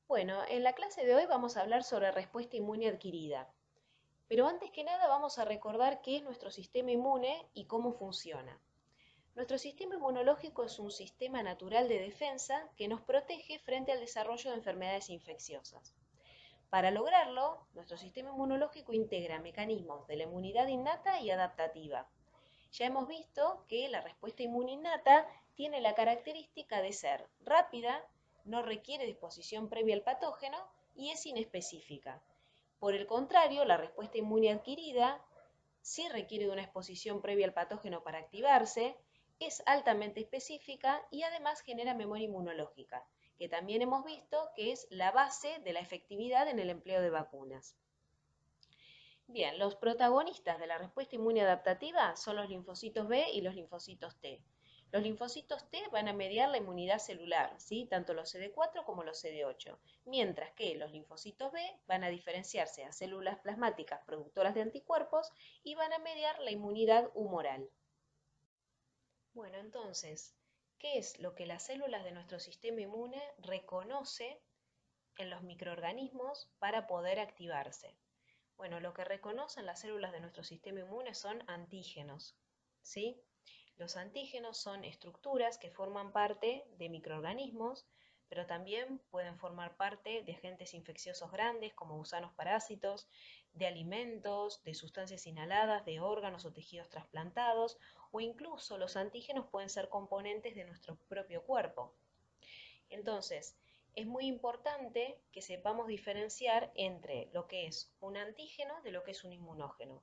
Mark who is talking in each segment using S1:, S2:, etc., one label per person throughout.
S1: Bueno, en la clase de hoy vamos a hablar sobre respuesta inmune adquirida. Pero antes que nada vamos a recordar qué es nuestro sistema inmune y cómo funciona. Nuestro sistema inmunológico es un sistema natural de defensa que nos protege frente al desarrollo de enfermedades infecciosas. Para lograrlo, nuestro sistema inmunológico integra mecanismos de la inmunidad innata y adaptativa. Ya hemos visto que la respuesta inmune innata tiene la característica de ser rápida, no requiere disposición previa al patógeno y es inespecífica. Por el contrario, la respuesta inmune adquirida sí requiere de una exposición previa al patógeno para activarse, es altamente específica y además genera memoria inmunológica, que también hemos visto que es la base de la efectividad en el empleo de vacunas. Bien, los protagonistas de la respuesta inmune adaptativa son los linfocitos B y los linfocitos T. Los linfocitos T van a mediar la inmunidad celular, ¿sí? Tanto los CD4 como los CD8, mientras que los linfocitos B van a diferenciarse a células plasmáticas productoras de anticuerpos y van a mediar la inmunidad humoral. Bueno, entonces, ¿qué es lo que las células de nuestro sistema inmune reconoce en los microorganismos para poder activarse? Bueno, lo que reconocen las células de nuestro sistema inmune son antígenos, ¿sí? Los antígenos son estructuras que forman parte de microorganismos, pero también pueden formar parte de agentes infecciosos grandes como gusanos parásitos, de alimentos, de sustancias inhaladas, de órganos o tejidos trasplantados, o incluso los antígenos pueden ser componentes de nuestro propio cuerpo. Entonces, es muy importante que sepamos diferenciar entre lo que es un antígeno de lo que es un inmunógeno.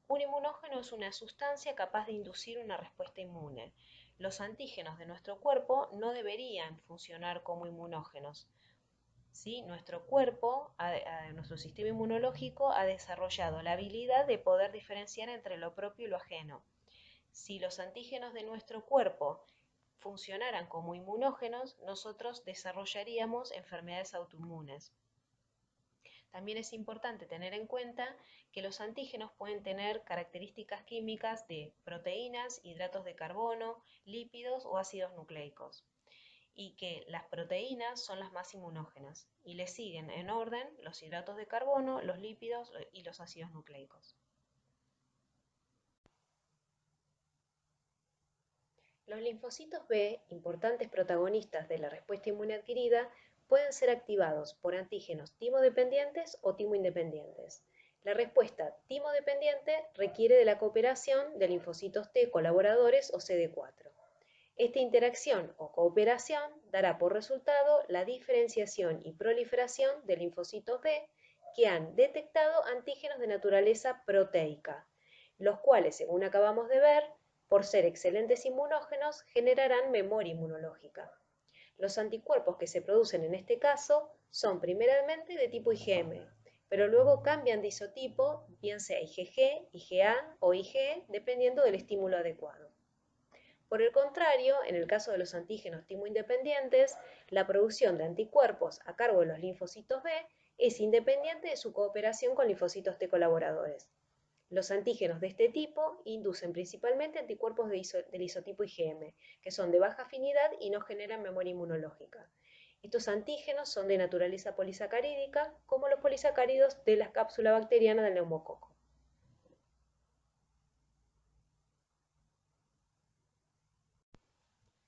S1: Un inmunógeno es una sustancia capaz de inducir una respuesta inmune. Los antígenos de nuestro cuerpo no deberían funcionar como inmunógenos. ¿Sí? Nuestro cuerpo, nuestro sistema inmunológico ha desarrollado la habilidad de poder diferenciar entre lo propio y lo ajeno. Si los antígenos de nuestro cuerpo funcionaran como inmunógenos, nosotros desarrollaríamos enfermedades autoinmunes. También es importante tener en cuenta que los antígenos pueden tener características químicas de proteínas, hidratos de carbono, lípidos o ácidos nucleicos, y que las proteínas son las más inmunógenas, y le siguen en orden los hidratos de carbono, los lípidos y los ácidos nucleicos. Los linfocitos B, importantes protagonistas de la respuesta inmune adquirida, pueden ser activados por antígenos timo-dependientes o timo-independientes. La respuesta timo-dependiente requiere de la cooperación de linfocitos T colaboradores o CD4. Esta interacción o cooperación dará por resultado la diferenciación y proliferación de linfocitos B que han detectado antígenos de naturaleza proteica, los cuales, según acabamos de ver, por ser excelentes inmunógenos, generarán memoria inmunológica. Los anticuerpos que se producen en este caso son primeramente de tipo IgM, pero luego cambian de isotipo, bien sea IgG, IgA o IgE, dependiendo del estímulo adecuado. Por el contrario, en el caso de los antígenos timo-independientes, la producción de anticuerpos a cargo de los linfocitos B es independiente de su cooperación con linfocitos T colaboradores. Los antígenos de este tipo inducen principalmente anticuerpos del isotipo IgM, que son de baja afinidad y no generan memoria inmunológica. Estos antígenos son de naturaleza polisacarídica, como los polisacáridos de la cápsula bacteriana del neumococo.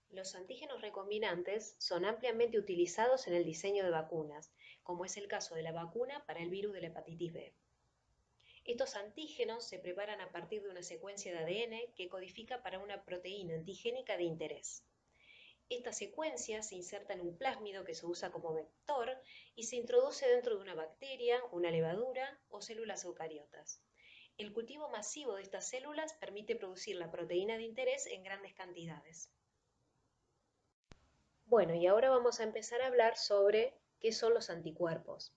S1: Los antígenos recombinantes son ampliamente utilizados en el diseño de vacunas, como es el caso de la vacuna para el virus de la hepatitis B. Estos antígenos se preparan a partir de una secuencia de ADN que codifica para una proteína antigénica de interés. Esta secuencia se inserta en un plásmido que se usa como vector y se introduce dentro de una bacteria, una levadura o células eucariotas. El cultivo masivo de estas células permite producir la proteína de interés en grandes cantidades. Bueno, y ahora vamos a empezar a hablar sobre qué son los anticuerpos.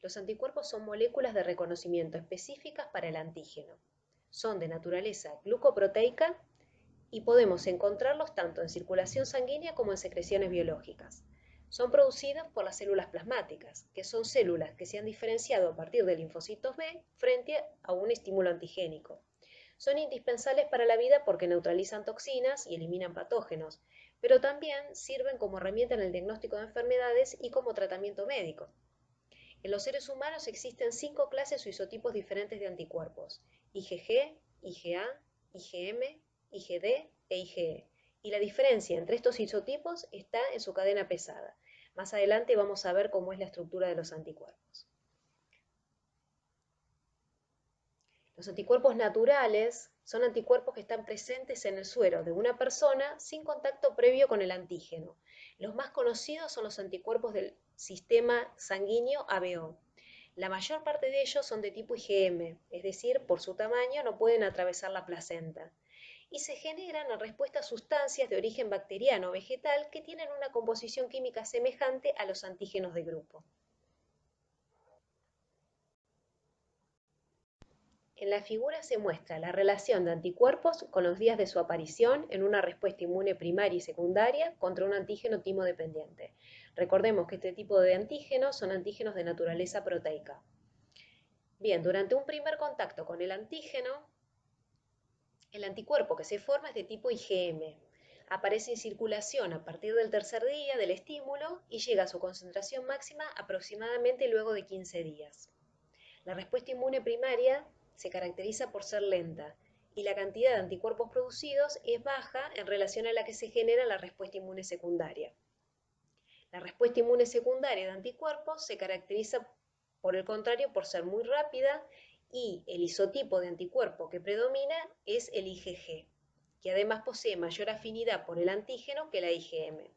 S1: Los anticuerpos son moléculas de reconocimiento específicas para el antígeno. Son de naturaleza glucoproteica y podemos encontrarlos tanto en circulación sanguínea como en secreciones biológicas. Son producidos por las células plasmáticas, que son células que se han diferenciado a partir de linfocitos B frente a un estímulo antigénico. Son indispensables para la vida porque neutralizan toxinas y eliminan patógenos, pero también sirven como herramienta en el diagnóstico de enfermedades y como tratamiento médico. En los seres humanos existen 5 clases o isotipos diferentes de anticuerpos: IgG, IgA, IgM, IgD e IgE. Y la diferencia entre estos isotipos está en su cadena pesada. Más adelante vamos a ver cómo es la estructura de los anticuerpos. Los anticuerpos naturales son anticuerpos que están presentes en el suero de una persona sin contacto previo con el antígeno. Los más conocidos son los anticuerpos del sistema sanguíneo ABO. La mayor parte de ellos son de tipo IgM, es decir, por su tamaño no pueden atravesar la placenta. Y se generan en respuesta a sustancias de origen bacteriano o vegetal que tienen una composición química semejante a los antígenos de grupo. En la figura se muestra la relación de anticuerpos con los días de su aparición en una respuesta inmune primaria y secundaria contra un antígeno timo-dependiente. Recordemos que este tipo de antígenos son antígenos de naturaleza proteica. Bien, durante un primer contacto con el antígeno, el anticuerpo que se forma es de tipo IgM. Aparece en circulación a partir del tercer día del estímulo y llega a su concentración máxima aproximadamente luego de 15 días. La respuesta inmune primaria se caracteriza por ser lenta y la cantidad de anticuerpos producidos es baja en relación a la que se genera la respuesta inmune secundaria. La respuesta inmune secundaria de anticuerpos se caracteriza, por el contrario, por ser muy rápida y el isotipo de anticuerpo que predomina es el IgG, que además posee mayor afinidad por el antígeno que la IgM.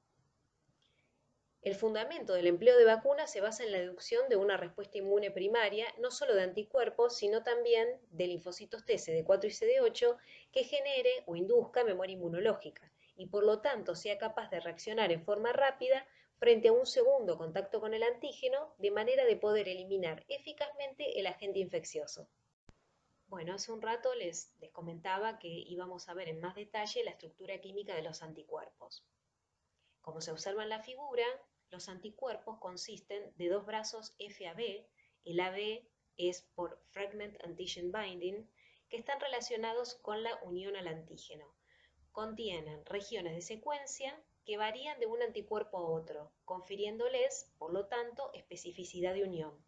S1: El fundamento del empleo de vacunas se basa en la inducción de una respuesta inmune primaria, no solo de anticuerpos, sino también de linfocitos T, CD4 y CD8, que genere o induzca memoria inmunológica y por lo tanto sea capaz de reaccionar en forma rápida frente a un segundo contacto con el antígeno, de manera de poder eliminar eficazmente el agente infeccioso. Bueno, hace un rato les comentaba que íbamos a ver en más detalle la estructura química de los anticuerpos. Como se observa en la figura, los anticuerpos consisten de dos brazos FAB, el AB es por Fragment Antigen Binding, que están relacionados con la unión al antígeno. Contienen regiones de secuencia que varían de un anticuerpo a otro, confiriéndoles, por lo tanto, especificidad de unión.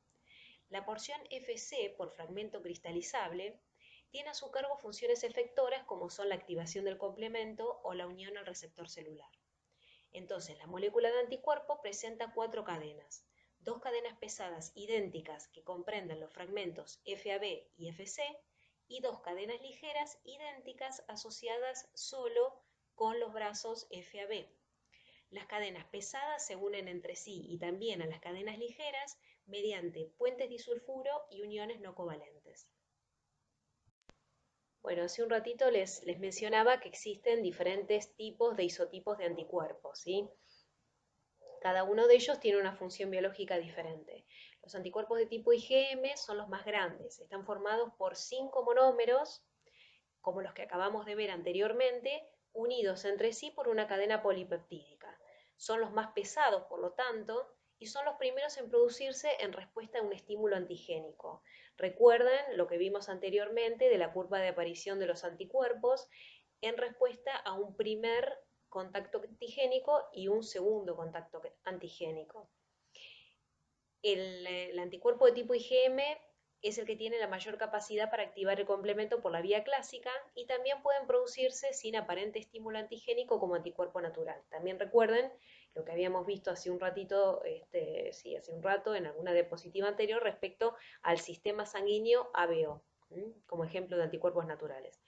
S1: La porción FC, por fragmento cristalizable, tiene a su cargo funciones efectoras como son la activación del complemento o la unión al receptor celular. Entonces, la molécula de anticuerpo presenta 4 cadenas, 2 cadenas pesadas idénticas que comprenden los fragmentos FAB y FC y 2 cadenas ligeras idénticas asociadas solo con los brazos FAB. Las cadenas pesadas se unen entre sí y también a las cadenas ligeras mediante puentes disulfuro y uniones no covalentes. Bueno, hace un ratito les mencionaba que existen diferentes tipos de isotipos de anticuerpos, ¿sí? Cada uno de ellos tiene una función biológica diferente. Los anticuerpos de tipo IgM son los más grandes. Están formados por 5 monómeros, como los que acabamos de ver anteriormente, unidos entre sí por una cadena polipeptídica. Son los más pesados, por lo tanto, y son los primeros en producirse en respuesta a un estímulo antigénico. Recuerden lo que vimos anteriormente de la curva de aparición de los anticuerpos en respuesta a un primer contacto antigénico y un segundo contacto antigénico. El anticuerpo de tipo IgM es el que tiene la mayor capacidad para activar el complemento por la vía clásica y también pueden producirse sin aparente estímulo antigénico como anticuerpo natural. También recuerden lo que habíamos visto hace un ratito, hace un rato en alguna diapositiva anterior respecto al sistema sanguíneo ABO, como ejemplo de anticuerpos naturales.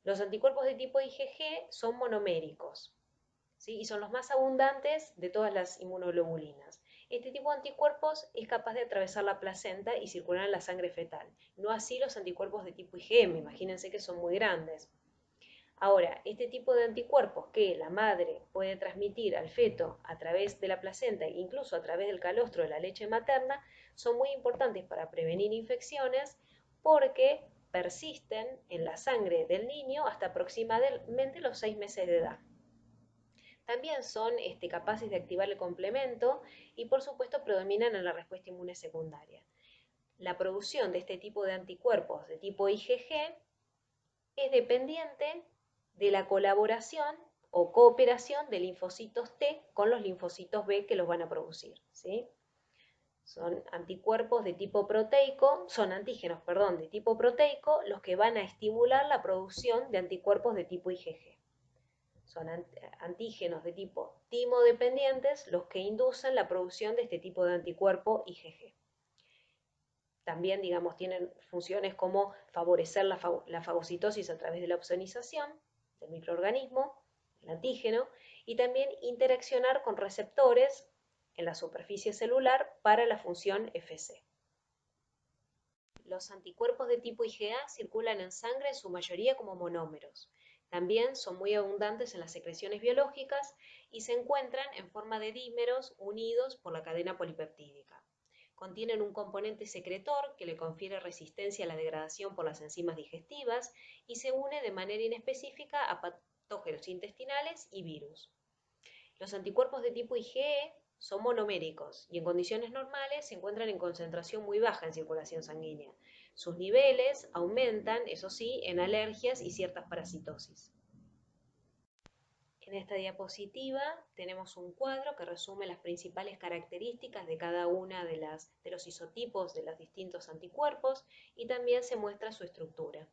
S1: Los anticuerpos de tipo IgG son monoméricos, ¿sí? Y son los más abundantes de todas las inmunoglobulinas. Este tipo de anticuerpos es capaz de atravesar la placenta y circular en la sangre fetal. No así los anticuerpos de tipo IgM, imagínense que son muy grandes. Ahora, este tipo de anticuerpos que la madre puede transmitir al feto a través de la placenta e incluso a través del calostro de la leche materna son muy importantes para prevenir infecciones porque persisten en la sangre del niño hasta aproximadamente los 6 meses de edad. También son capaces de activar el complemento y por supuesto predominan en la respuesta inmune secundaria. La producción de este tipo de anticuerpos de tipo IgG es dependiente de la colaboración o cooperación de linfocitos T con los linfocitos B que los van a producir, ¿sí? Son anticuerpos de tipo proteico, son antígenos, perdón, de tipo proteico los que van a estimular la producción de anticuerpos de tipo IgG. Son antígenos de tipo timodependientes los que inducen la producción de este tipo de anticuerpo IgG. También, digamos, tienen funciones como favorecer la fagocitosis a través de la opsonización del microorganismo, el antígeno, y también interaccionar con receptores en la superficie celular para la función Fc. Los anticuerpos de tipo IgA circulan en sangre en su mayoría como monómeros. También son muy abundantes en las secreciones biológicas y se encuentran en forma de dímeros unidos por la cadena polipeptídica. Contienen un componente secretor que le confiere resistencia a la degradación por las enzimas digestivas y se une de manera inespecífica a patógenos intestinales y virus. Los anticuerpos de tipo IgE son monoméricos y en condiciones normales se encuentran en concentración muy baja en circulación sanguínea. Sus niveles aumentan, eso sí, en alergias y ciertas parasitosis. En esta diapositiva tenemos un cuadro que resume las principales características de cada una de los isotipos de los distintos anticuerpos y también se muestra su estructura.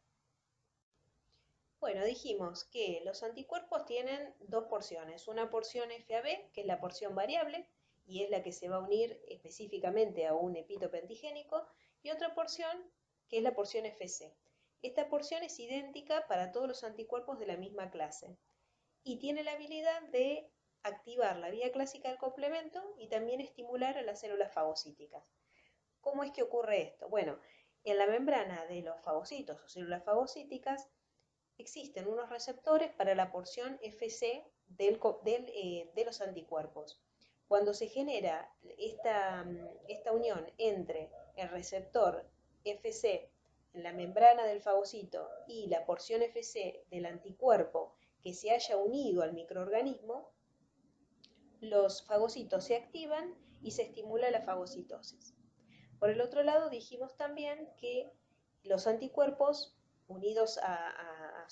S1: Bueno, dijimos que los anticuerpos tienen dos porciones, una porción FAB, que es la porción variable, y es la que se va a unir específicamente a un epítope antigénico, y otra porción que es la porción FC. Esta porción es idéntica para todos los anticuerpos de la misma clase y tiene la habilidad de activar la vía clásica del complemento y también estimular a las células fagocíticas. ¿Cómo es que ocurre esto? Bueno, en la membrana de los fagocitos o células fagocíticas existen unos receptores para la porción Fc de los anticuerpos. Cuando se genera esta unión entre el receptor Fc en la membrana del fagocito y la porción Fc del anticuerpo que se haya unido al microorganismo, los fagocitos se activan y se estimula la fagocitosis. Por el otro lado, dijimos también que los anticuerpos unidos al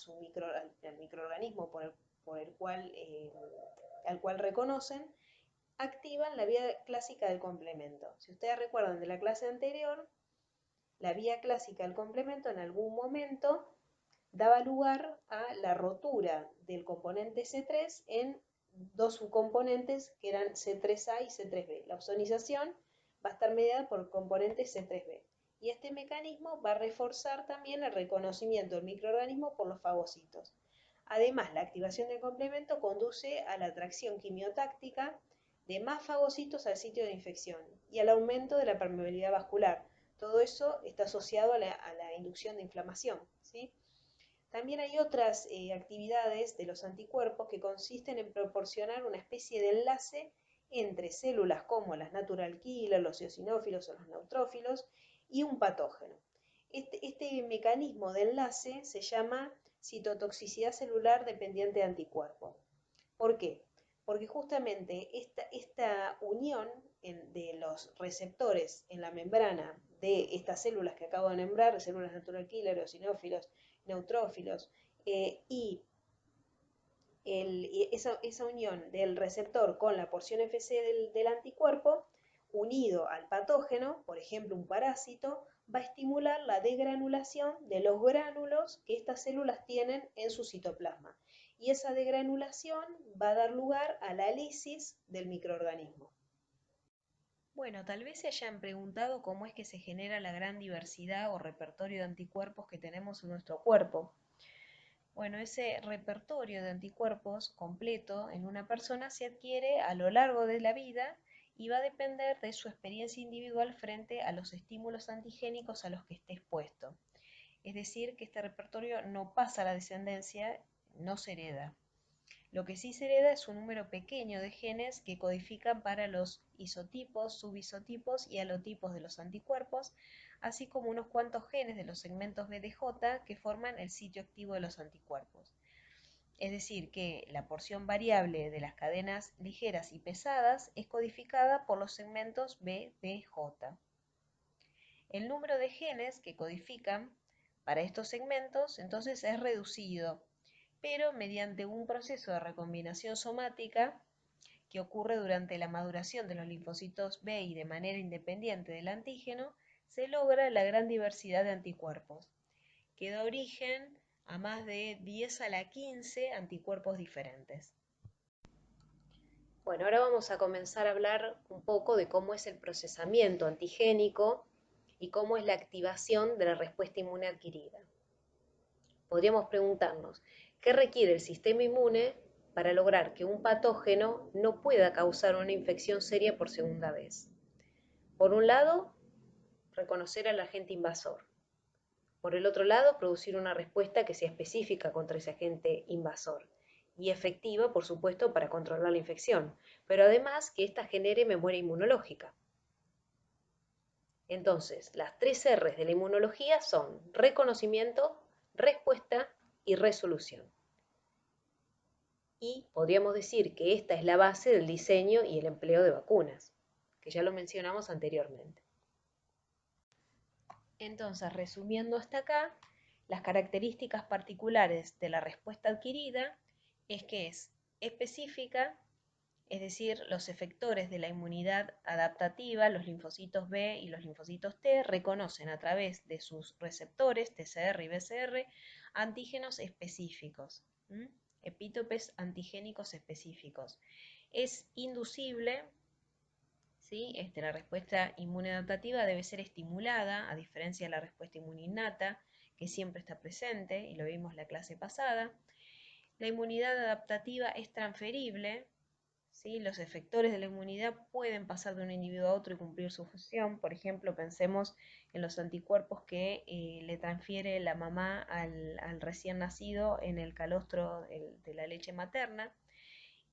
S1: microorganismo al cual reconocen, activan la vía clásica del complemento. Si ustedes recuerdan de la clase anterior, la vía clásica del complemento en algún momento daba lugar a la rotura del componente C3 en dos subcomponentes que eran C3A y C3B. La opsonización va a estar mediada por el componente C3B. Y este mecanismo va a reforzar también el reconocimiento del microorganismo por los fagocitos. Además, la activación del complemento conduce a la atracción quimiotáctica de más fagocitos al sitio de infección y al aumento de la permeabilidad vascular. Todo eso está asociado a la inducción de inflamación, ¿sí? También hay otras actividades de los anticuerpos que consisten en proporcionar una especie de enlace entre células como las natural killer, los eosinófilos o los neutrófilos y un patógeno. Este mecanismo de enlace se llama citotoxicidad celular dependiente de anticuerpo. ¿Por qué? Porque justamente esta unión de los receptores en la membrana de estas células que acabo de nombrar, células natural killer, eosinófilos, neutrófilos, y esa unión del receptor con la porción Fc del anticuerpo, unido al patógeno, por ejemplo un parásito, va a estimular la degranulación de los gránulos que estas células tienen en su citoplasma. Y esa degranulación va a dar lugar a la lisis del microorganismo. Bueno, tal vez se hayan preguntado cómo es que se genera la gran diversidad o repertorio de anticuerpos que tenemos en nuestro cuerpo. Bueno, ese repertorio de anticuerpos completo en una persona se adquiere a lo largo de la vida y va a depender de su experiencia individual frente a los estímulos antigénicos a los que esté expuesto. Es decir, que este repertorio no pasa a la descendencia, no se hereda. Lo que sí se hereda es un número pequeño de genes que codifican para los isotipos, subisotipos y alotipos de los anticuerpos, así como unos cuantos genes de los segmentos BDJ que forman el sitio activo de los anticuerpos. Es decir, que la porción variable de las cadenas ligeras y pesadas es codificada por los segmentos BDJ. El número de genes que codifican para estos segmentos, entonces es reducido, pero mediante un proceso de recombinación somática que ocurre durante la maduración de los linfocitos B y de manera independiente del antígeno, se logra la gran diversidad de anticuerpos, que da origen a más de 10 a la 15 anticuerpos diferentes. Bueno, ahora vamos a comenzar a hablar un poco de cómo es el procesamiento antigénico y cómo es la activación de la respuesta inmune adquirida. Podríamos preguntarnos, ¿qué requiere el sistema inmune para lograr que un patógeno no pueda causar una infección seria por segunda vez? Por un lado, reconocer al agente invasor. Por el otro lado, producir una respuesta que sea específica contra ese agente invasor y efectiva, por supuesto, para controlar la infección, pero además que ésta genere memoria inmunológica. Entonces, las 3 R's de la inmunología son reconocimiento, respuesta y resolución. Y podríamos decir que esta es la base del diseño y el empleo de vacunas, que ya lo mencionamos anteriormente. Entonces, resumiendo hasta acá, las características particulares de la respuesta adquirida es que es específica, es decir, los efectores de la inmunidad adaptativa, los linfocitos B y los linfocitos T, reconocen a través de sus receptores, TCR y BCR, antígenos específicos, epítopes antigénicos específicos. Es inducible, ¿sí? La respuesta inmune adaptativa debe ser estimulada, a diferencia de la respuesta inmune innata, que siempre está presente, y lo vimos en la clase pasada. La inmunidad adaptativa es transferible, ¿sí? Los efectores de la inmunidad pueden pasar de un individuo a otro y cumplir su función. Por ejemplo, pensemos en los anticuerpos que le transfiere la mamá al recién nacido en el calostro de la leche materna.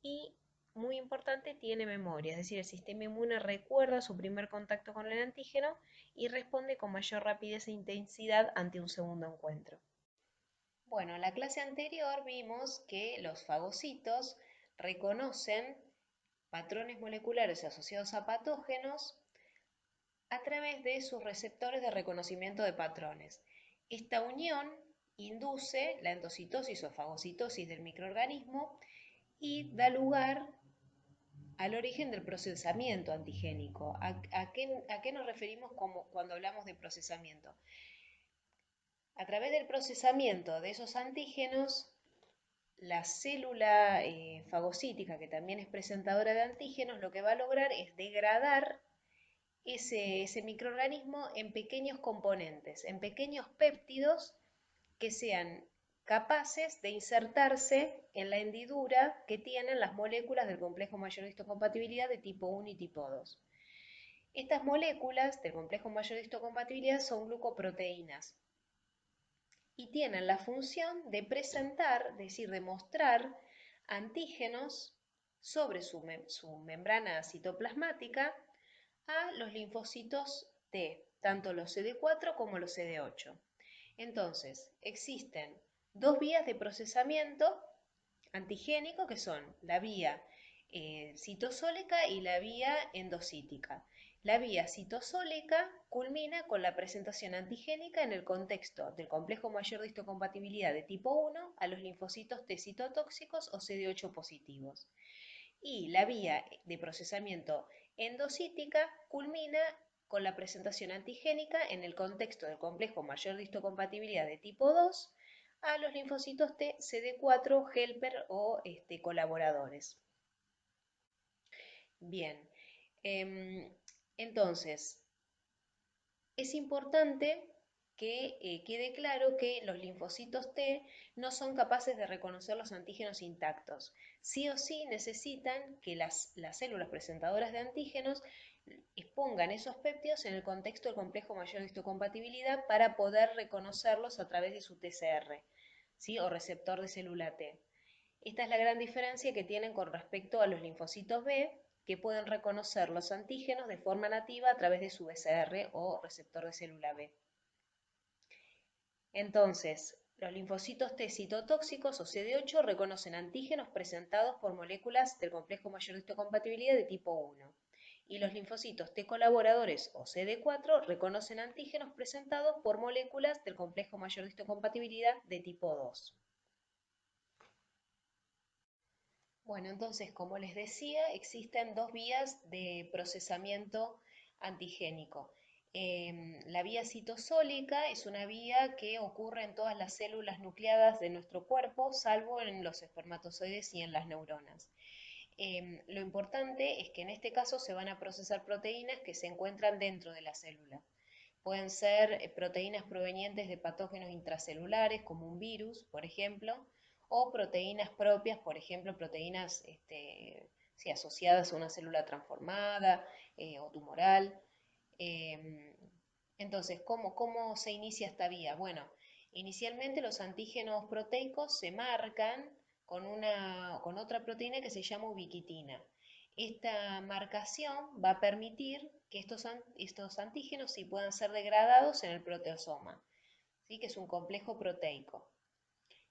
S1: Y muy importante, tiene memoria, es decir, el sistema inmune recuerda su primer contacto con el antígeno y responde con mayor rapidez e intensidad ante un segundo encuentro. Bueno, en la clase anterior vimos que los fagocitos reconocen patrones moleculares asociados a patógenos a través de sus receptores de reconocimiento de patrones. Esta unión induce la endocitosis o fagocitosis del microorganismo y da lugar al origen del procesamiento antigénico. ¿A qué nos referimos cuando hablamos de procesamiento? A través del procesamiento de esos antígenos, la célula fagocítica, que también es presentadora de antígenos, lo que va a lograr es degradar ese microorganismo en pequeños componentes, en pequeños péptidos que sean capaces de insertarse en la hendidura que tienen las moléculas del complejo mayor de histocompatibilidad de tipo 1 y tipo 2. Estas moléculas del complejo mayor de histocompatibilidad son glucoproteínas y tienen la función de presentar, es decir, de mostrar antígenos sobre su membrana citoplasmática a los linfocitos T, tanto los CD4 como los CD8. Entonces, existen dos vías de procesamiento antigénico que son la vía citosólica y la vía endocítica. La vía citosólica culmina con la presentación antigénica en el contexto del complejo mayor de histocompatibilidad de tipo 1 a los linfocitos T citotóxicos o CD8 positivos. Y la vía de procesamiento endocítica culmina con la presentación antigénica en el contexto del complejo mayor de histocompatibilidad de tipo 2 a los linfocitos T CD4 helper o colaboradores. Bien, entonces es importante que quede claro que los linfocitos T no son capaces de reconocer los antígenos intactos. Sí o sí necesitan que las células presentadoras de antígenos expongan esos péptidos en el contexto del complejo mayor de histocompatibilidad para poder reconocerlos a través de su TCR, ¿sí? O receptor de célula T. Esta es la gran diferencia que tienen con respecto a los linfocitos B, que pueden reconocer los antígenos de forma nativa a través de su BCR o receptor de célula B. Entonces, los linfocitos T citotóxicos o CD8 reconocen antígenos presentados por moléculas del complejo mayor de histocompatibilidad de tipo 1 y los linfocitos T colaboradores o CD4 reconocen antígenos presentados por moléculas del complejo mayor de histocompatibilidad de tipo 2. Bueno, entonces, como les decía, existen dos vías de procesamiento antigénico. La vía citosólica es una vía que ocurre en todas las células nucleadas de nuestro cuerpo, salvo en los espermatozoides y en las neuronas. Lo importante es que en este caso se van a procesar proteínas que se encuentran dentro de la célula. Pueden ser proteínas provenientes de patógenos intracelulares, como un virus, por ejemplo, o proteínas propias, por ejemplo, proteínas sí, asociadas a una célula transformada o tumoral. Eh, entonces, ¿cómo se inicia esta vía? Bueno, inicialmente los antígenos proteicos se marcan con otra proteína que se llama ubiquitina. Esta marcación va a permitir que estos antígenos sí puedan ser degradados en el proteosoma, ¿sí? Que es un complejo proteico.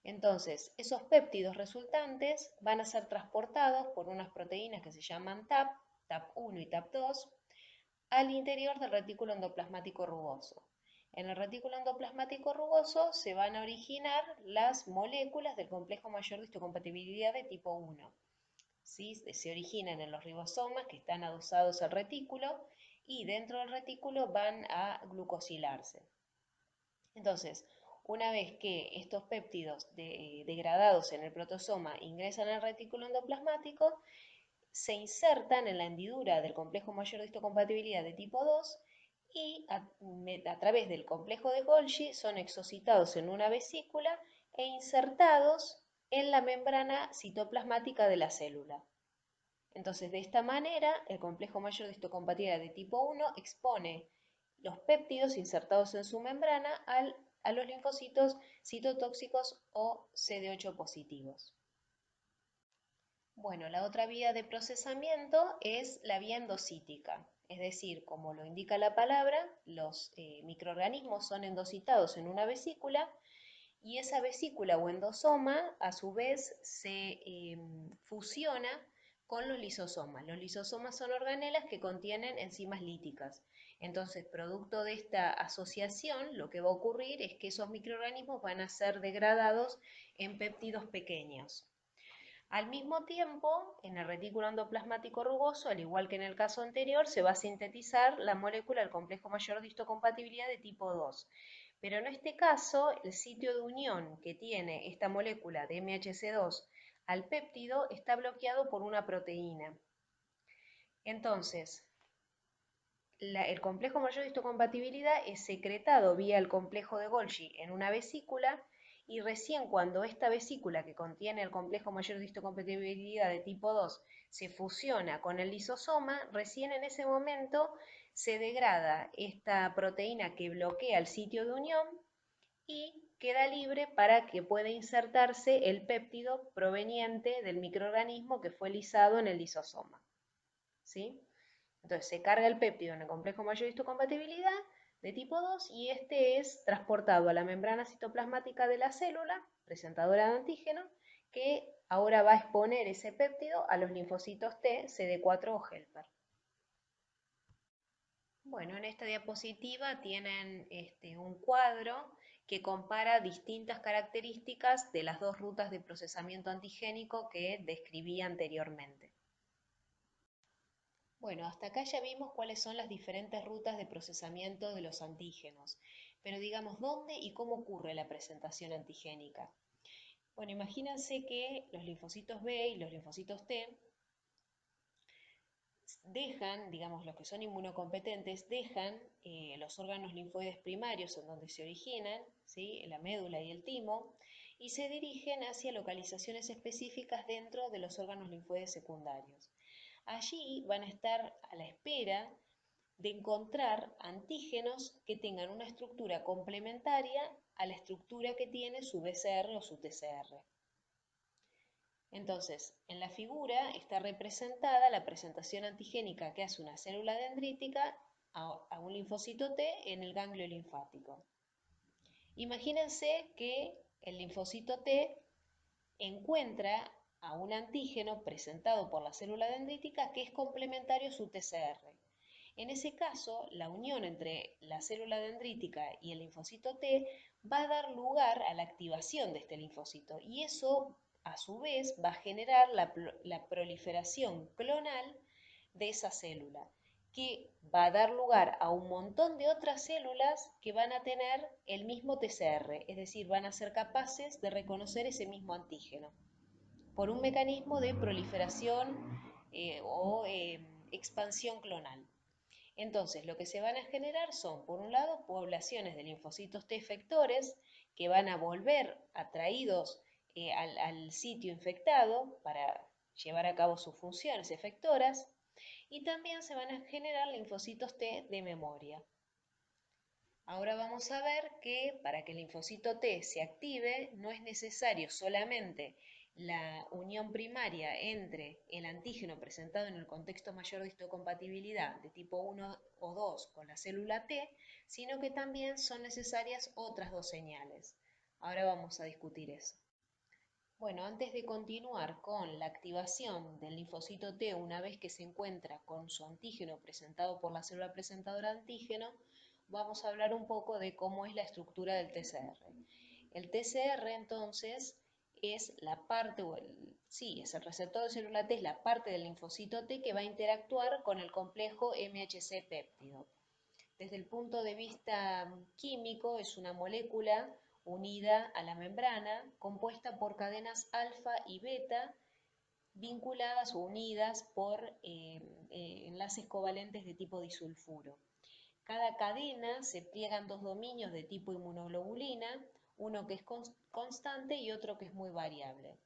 S1: Entonces, esos péptidos resultantes van a ser transportados por unas proteínas que se llaman TAP, TAP1 y TAP2, al interior del retículo endoplasmático rugoso. En el retículo endoplasmático rugoso se van a originar las moléculas del complejo mayor de histocompatibilidad de tipo 1. ¿Sí? Se originan en los ribosomas que están adosados al retículo y dentro del retículo van a glucosilarse. Entonces, una vez que estos péptidos degradados en el protosoma ingresan al retículo endoplasmático, se insertan en la hendidura del complejo mayor de histocompatibilidad de tipo 2 y a través del complejo de Golgi son exocitados en una vesícula e insertados en la membrana citoplasmática de la célula. Entonces, de esta manera, el complejo mayor de histocompatibilidad de tipo 1 expone los péptidos insertados en su membrana a los linfocitos citotóxicos o CD8 positivos. Bueno, la otra vía de procesamiento es la vía endocítica, es decir, como lo indica la palabra, los microorganismos son endocitados en una vesícula y esa vesícula o endosoma a su vez se fusiona con los lisosomas. Los lisosomas son organelas que contienen enzimas líticas. Entonces, producto de esta asociación, lo que va a ocurrir es que esos microorganismos van a ser degradados en péptidos pequeños. Al mismo tiempo, en el retículo endoplasmático rugoso, al igual que en el caso anterior, se va a sintetizar la molécula del complejo mayor de histocompatibilidad de tipo 2. Pero en este caso, el sitio de unión que tiene esta molécula de MHC2 al péptido está bloqueado por una proteína. Entonces, el complejo mayor de histocompatibilidad es secretado vía el complejo de Golgi en una vesícula y recién cuando esta vesícula que contiene el complejo mayor de histocompatibilidad de tipo 2 se fusiona con el lisosoma, recién en ese momento se degrada esta proteína que bloquea el sitio de unión y queda libre para que pueda insertarse el péptido proveniente del microorganismo que fue lisado en el lisosoma. ¿Sí? Entonces se carga el péptido en el complejo mayor de histocompatibilidad de tipo 2 y este es transportado a la membrana citoplasmática de la célula, presentadora de antígeno, que ahora va a exponer ese péptido a los linfocitos T, CD4 o helper. Bueno, en esta diapositiva tienen un cuadro que compara distintas características de las dos rutas de procesamiento antigénico que describí anteriormente. Bueno, hasta acá ya vimos cuáles son las diferentes rutas de procesamiento de los antígenos, pero digamos, ¿dónde y cómo ocurre la presentación antigénica? Bueno, imagínense que los linfocitos B y los linfocitos T dejan, digamos, los que son inmunocompetentes, dejan los órganos linfoides primarios en donde se originan, ¿sí? La médula y el timo, y se dirigen hacia localizaciones específicas dentro de los órganos linfoides secundarios. Allí van a estar a la espera de encontrar antígenos que tengan una estructura complementaria a la estructura que tiene su BCR o su TCR. Entonces, en la figura está representada la presentación antigénica que hace una célula dendrítica a un linfocito T en el ganglio linfático. Imagínense que el linfocito T encuentra a un antígeno presentado por la célula dendrítica que es complementario a su TCR. En ese caso, la unión entre la célula dendrítica y el linfocito T va a dar lugar a la activación de este linfocito y eso a su vez va a generar la proliferación clonal de esa célula, que va a dar lugar a un montón de otras células que van a tener el mismo TCR, es decir, van a ser capaces de reconocer ese mismo antígeno por un mecanismo de proliferación o expansión clonal. Entonces, lo que se van a generar son, por un lado, poblaciones de linfocitos T efectores que van a volver atraídos al sitio infectado para llevar a cabo sus funciones efectoras, y también se van a generar linfocitos T de memoria. Ahora vamos a ver que para que el linfocito T se active no es necesario solamente la unión primaria entre el antígeno presentado en el contexto mayor de histocompatibilidad de tipo 1 o 2 con la célula T, sino que también son necesarias otras dos señales. Ahora vamos a discutir eso. Bueno, antes de continuar con la activación del linfocito T una vez que se encuentra con su antígeno presentado por la célula presentadora de antígeno, vamos a hablar un poco de cómo es la estructura del TCR. El TCR entonces es la parte, es el receptor de célula T, es la parte del linfocito T que va a interactuar con el complejo MHC péptido. Desde el punto de vista químico es una molécula unida a la membrana, compuesta por cadenas alfa y beta, vinculadas o unidas por enlaces covalentes de tipo disulfuro. Cada cadena se pliega en dos dominios de tipo inmunoglobulina, uno que es constante y otro que es muy variable.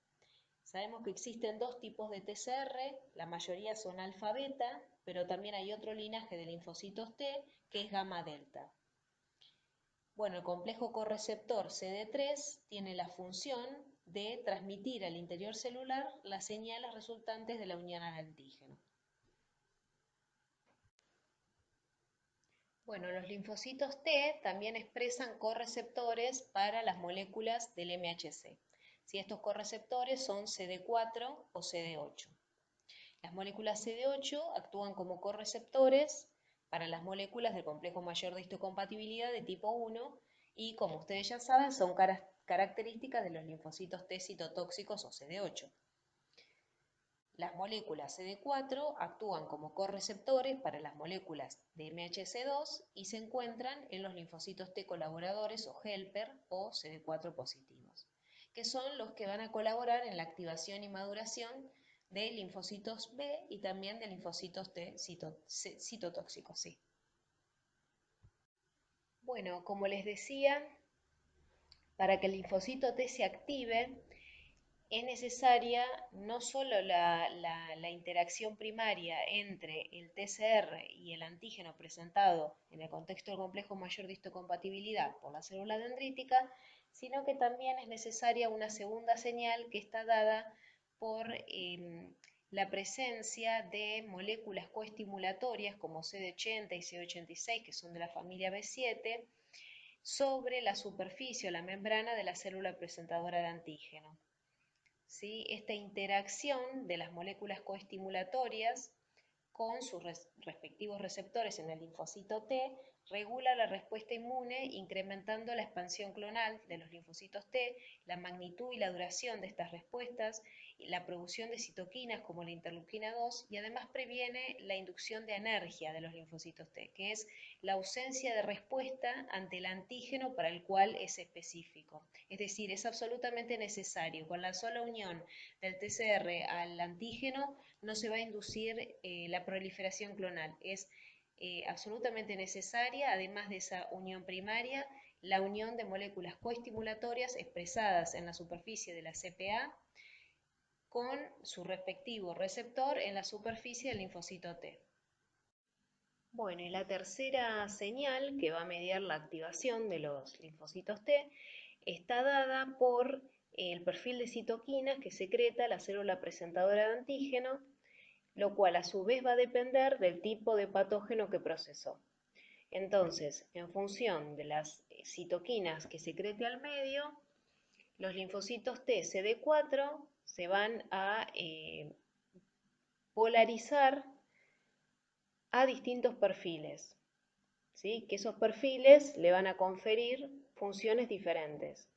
S1: Sabemos que existen dos tipos de TCR, la mayoría son alfa-beta, pero también hay otro linaje de linfocitos T que es gamma-delta. Bueno, el complejo correceptor CD3 tiene la función de transmitir al interior celular las señales resultantes de la unión al antígeno. Bueno, los linfocitos T también expresan correceptores para las moléculas del MHC. Si estos correceptores son CD4 o CD8. Las moléculas CD8 actúan como correceptores para las moléculas del complejo mayor de histocompatibilidad de tipo 1 y, como ustedes ya saben, son características de los linfocitos T citotóxicos o CD8. Las moléculas CD4 actúan como correceptores para las moléculas de MHC2 y se encuentran en los linfocitos T colaboradores o helper o CD4 positivos, que son los que van a colaborar en la activación y maduración de linfocitos B y también de linfocitos T citotóxicos. Sí. Bueno, como les decía, para que el linfocito T se active, es necesaria no solo la interacción primaria entre el TCR y el antígeno presentado en el contexto del complejo mayor de histocompatibilidad por la célula dendrítica, sino que también es necesaria una segunda señal que está dada por la presencia de moléculas coestimulatorias como CD80 y CD86, que son de la familia B7, sobre la superficie o la membrana de la célula presentadora de antígeno. ¿Sí? Esta interacción de las moléculas coestimulatorias con sus respectivos receptores en el linfocito T regula la respuesta inmune incrementando la expansión clonal de los linfocitos T, la magnitud y la duración de estas respuestas, y la producción de citoquinas como la interleuquina 2 y además previene la inducción de anergia de los linfocitos T, que es la ausencia de respuesta ante el antígeno para el cual es específico. Es decir, es absolutamente necesario, con la sola unión del TCR al antígeno no se va a inducir la proliferación clonal. Es absolutamente necesaria, además de esa unión primaria, la unión de moléculas coestimulatorias expresadas en la superficie de la CPA con su respectivo receptor en la superficie del linfocito T. Bueno, y la tercera señal que va a mediar la activación de los linfocitos T está dada por el perfil de citoquinas que secreta la célula presentadora de antígeno, lo cual a su vez va a depender del tipo de patógeno que procesó. Entonces, en función de las citoquinas que secrete al medio, los linfocitos T CD4 se van a polarizar a distintos perfiles, ¿sí? Que esos perfiles le van a conferir funciones diferentes.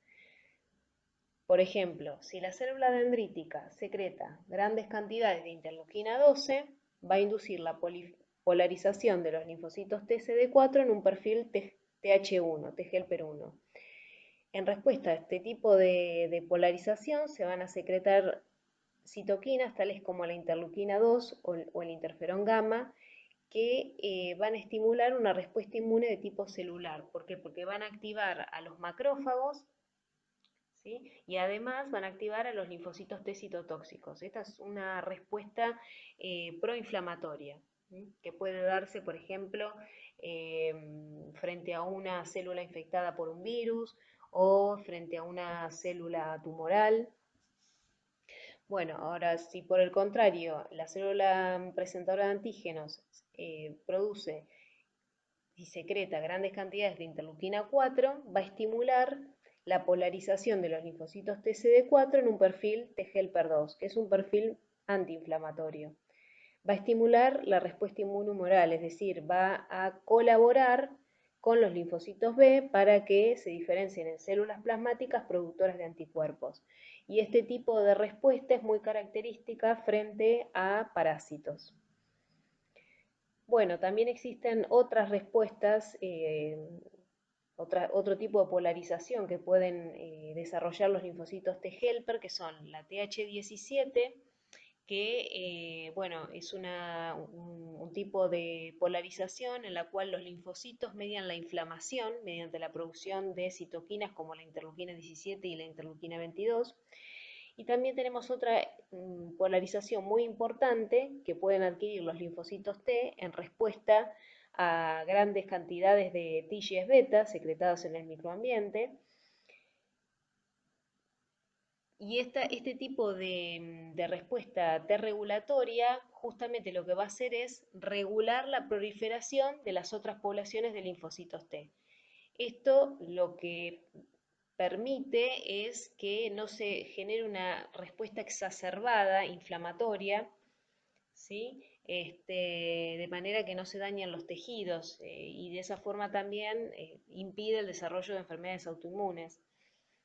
S1: Por ejemplo, si la célula dendrítica secreta grandes cantidades de interleuquina 12, va a inducir la polarización de los linfocitos TCD4 en un perfil TH1, T-helper 1. En respuesta a este tipo de polarización se van a secretar citoquinas tales como la interleuquina 2 o el interferón gamma, que van a estimular una respuesta inmune de tipo celular. ¿Por qué? Porque van a activar a los macrófagos, ¿sí? Y además van a activar a los linfocitos T citotóxicos. Esta es una respuesta proinflamatoria, ¿sí? Que puede darse, por ejemplo, frente a una célula infectada por un virus o frente a una célula tumoral. Bueno, ahora si por el contrario la célula presentadora de antígenos produce y secreta grandes cantidades de interleuquina 4, va a estimular la polarización de los linfocitos TCD4 en un perfil T-helper 2, que es un perfil antiinflamatorio. Va a estimular la respuesta inmunohumoral, es decir, va a colaborar con los linfocitos B para que se diferencien en células plasmáticas productoras de anticuerpos. Y este tipo de respuesta es muy característica frente a parásitos. Bueno, también existen otras respuestas, otro tipo de polarización que pueden desarrollar los linfocitos T-helper, que son la TH17, que bueno, es un tipo de polarización en la cual los linfocitos median la inflamación mediante la producción de citoquinas como la interleuquina 17 y la interleuquina 22. Y también tenemos otra polarización muy importante que pueden adquirir los linfocitos T en respuesta a grandes cantidades de TGF beta secretados en el microambiente. Y este tipo de respuesta T regulatoria justamente lo que va a hacer es regular la proliferación de las otras poblaciones de linfocitos T. Esto lo que permite es que no se genere una respuesta exacerbada, inflamatoria, ¿sí? De manera que no se dañan los tejidos y de esa forma también impide el desarrollo de enfermedades autoinmunes.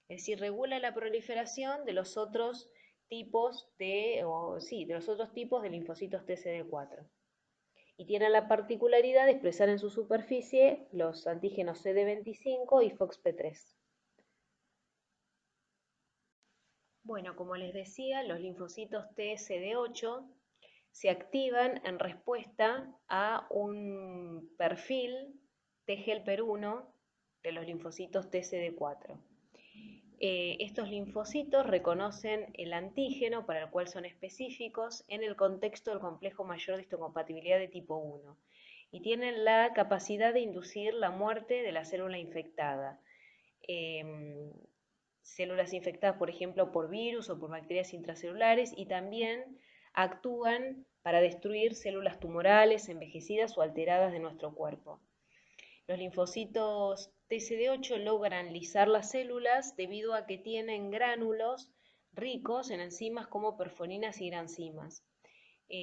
S1: Es decir, regula la proliferación de los otros tipos de los otros tipos de linfocitos TCD4. Y tiene la particularidad de expresar en su superficie los antígenos CD25 y FOXP3. Bueno, como les decía, los linfocitos TCD8 se activan en respuesta a un perfil T-helper 1 de los linfocitos TCD4. Estos linfocitos reconocen el antígeno para el cual son específicos en el contexto del complejo mayor de histocompatibilidad de tipo 1 y tienen la capacidad de inducir la muerte de la célula infectada. Células infectadas, por ejemplo, por virus o por bacterias intracelulares y también actúan para destruir células tumorales, envejecidas o alteradas de nuestro cuerpo. Los linfocitos TCD8 logran lisar las células debido a que tienen gránulos ricos en enzimas como perforinas y granzimas.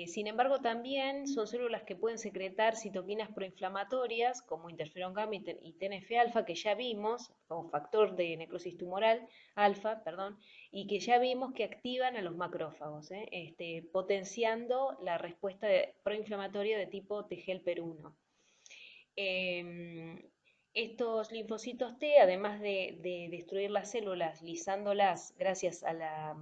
S1: Sin embargo, también son células que pueden secretar citoquinas proinflamatorias como interferón gamma y TNF-alfa, que ya vimos, como factor de necrosis tumoral, alfa, perdón, y que ya vimos que activan a los macrófagos, potenciando la respuesta proinflamatoria de tipo T-helper 1. Estos linfocitos T, además de destruir las células, lisándolas gracias a la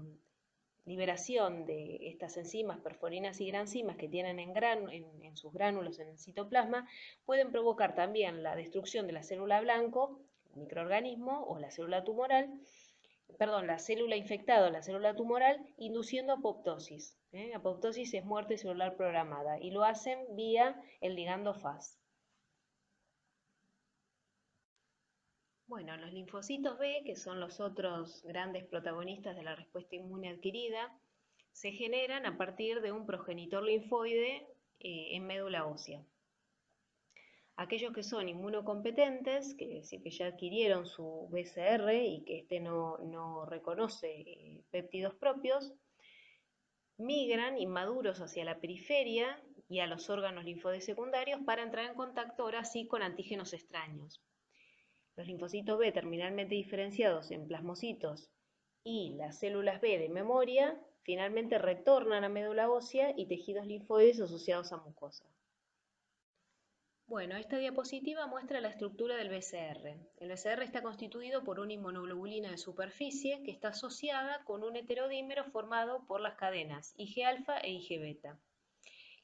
S1: liberación de estas enzimas perforinas y granzimas que tienen en sus gránulos en el citoplasma, pueden provocar también la destrucción de la célula blanco, el microorganismo o la célula tumoral, perdón, la célula infectada o la célula tumoral, induciendo apoptosis. Apoptosis es muerte celular programada y lo hacen vía el ligando Fas. Bueno, los linfocitos B, que son los otros grandes protagonistas de la respuesta inmune adquirida, se generan a partir de un progenitor linfoide en médula ósea. Aquellos que son inmunocompetentes, que es decir, que ya adquirieron su BCR y que no reconoce péptidos propios, migran inmaduros hacia la periferia y a los órganos linfoides secundarios para entrar en contacto ahora sí con antígenos extraños. Los linfocitos B terminalmente diferenciados en plasmocitos y las células B de memoria finalmente retornan a médula ósea y tejidos linfoides asociados a mucosa. Bueno, esta diapositiva muestra la estructura del BCR. El BCR está constituido por una inmunoglobulina de superficie que está asociada con un heterodímero formado por las cadenas Ig-alfa e Ig-beta.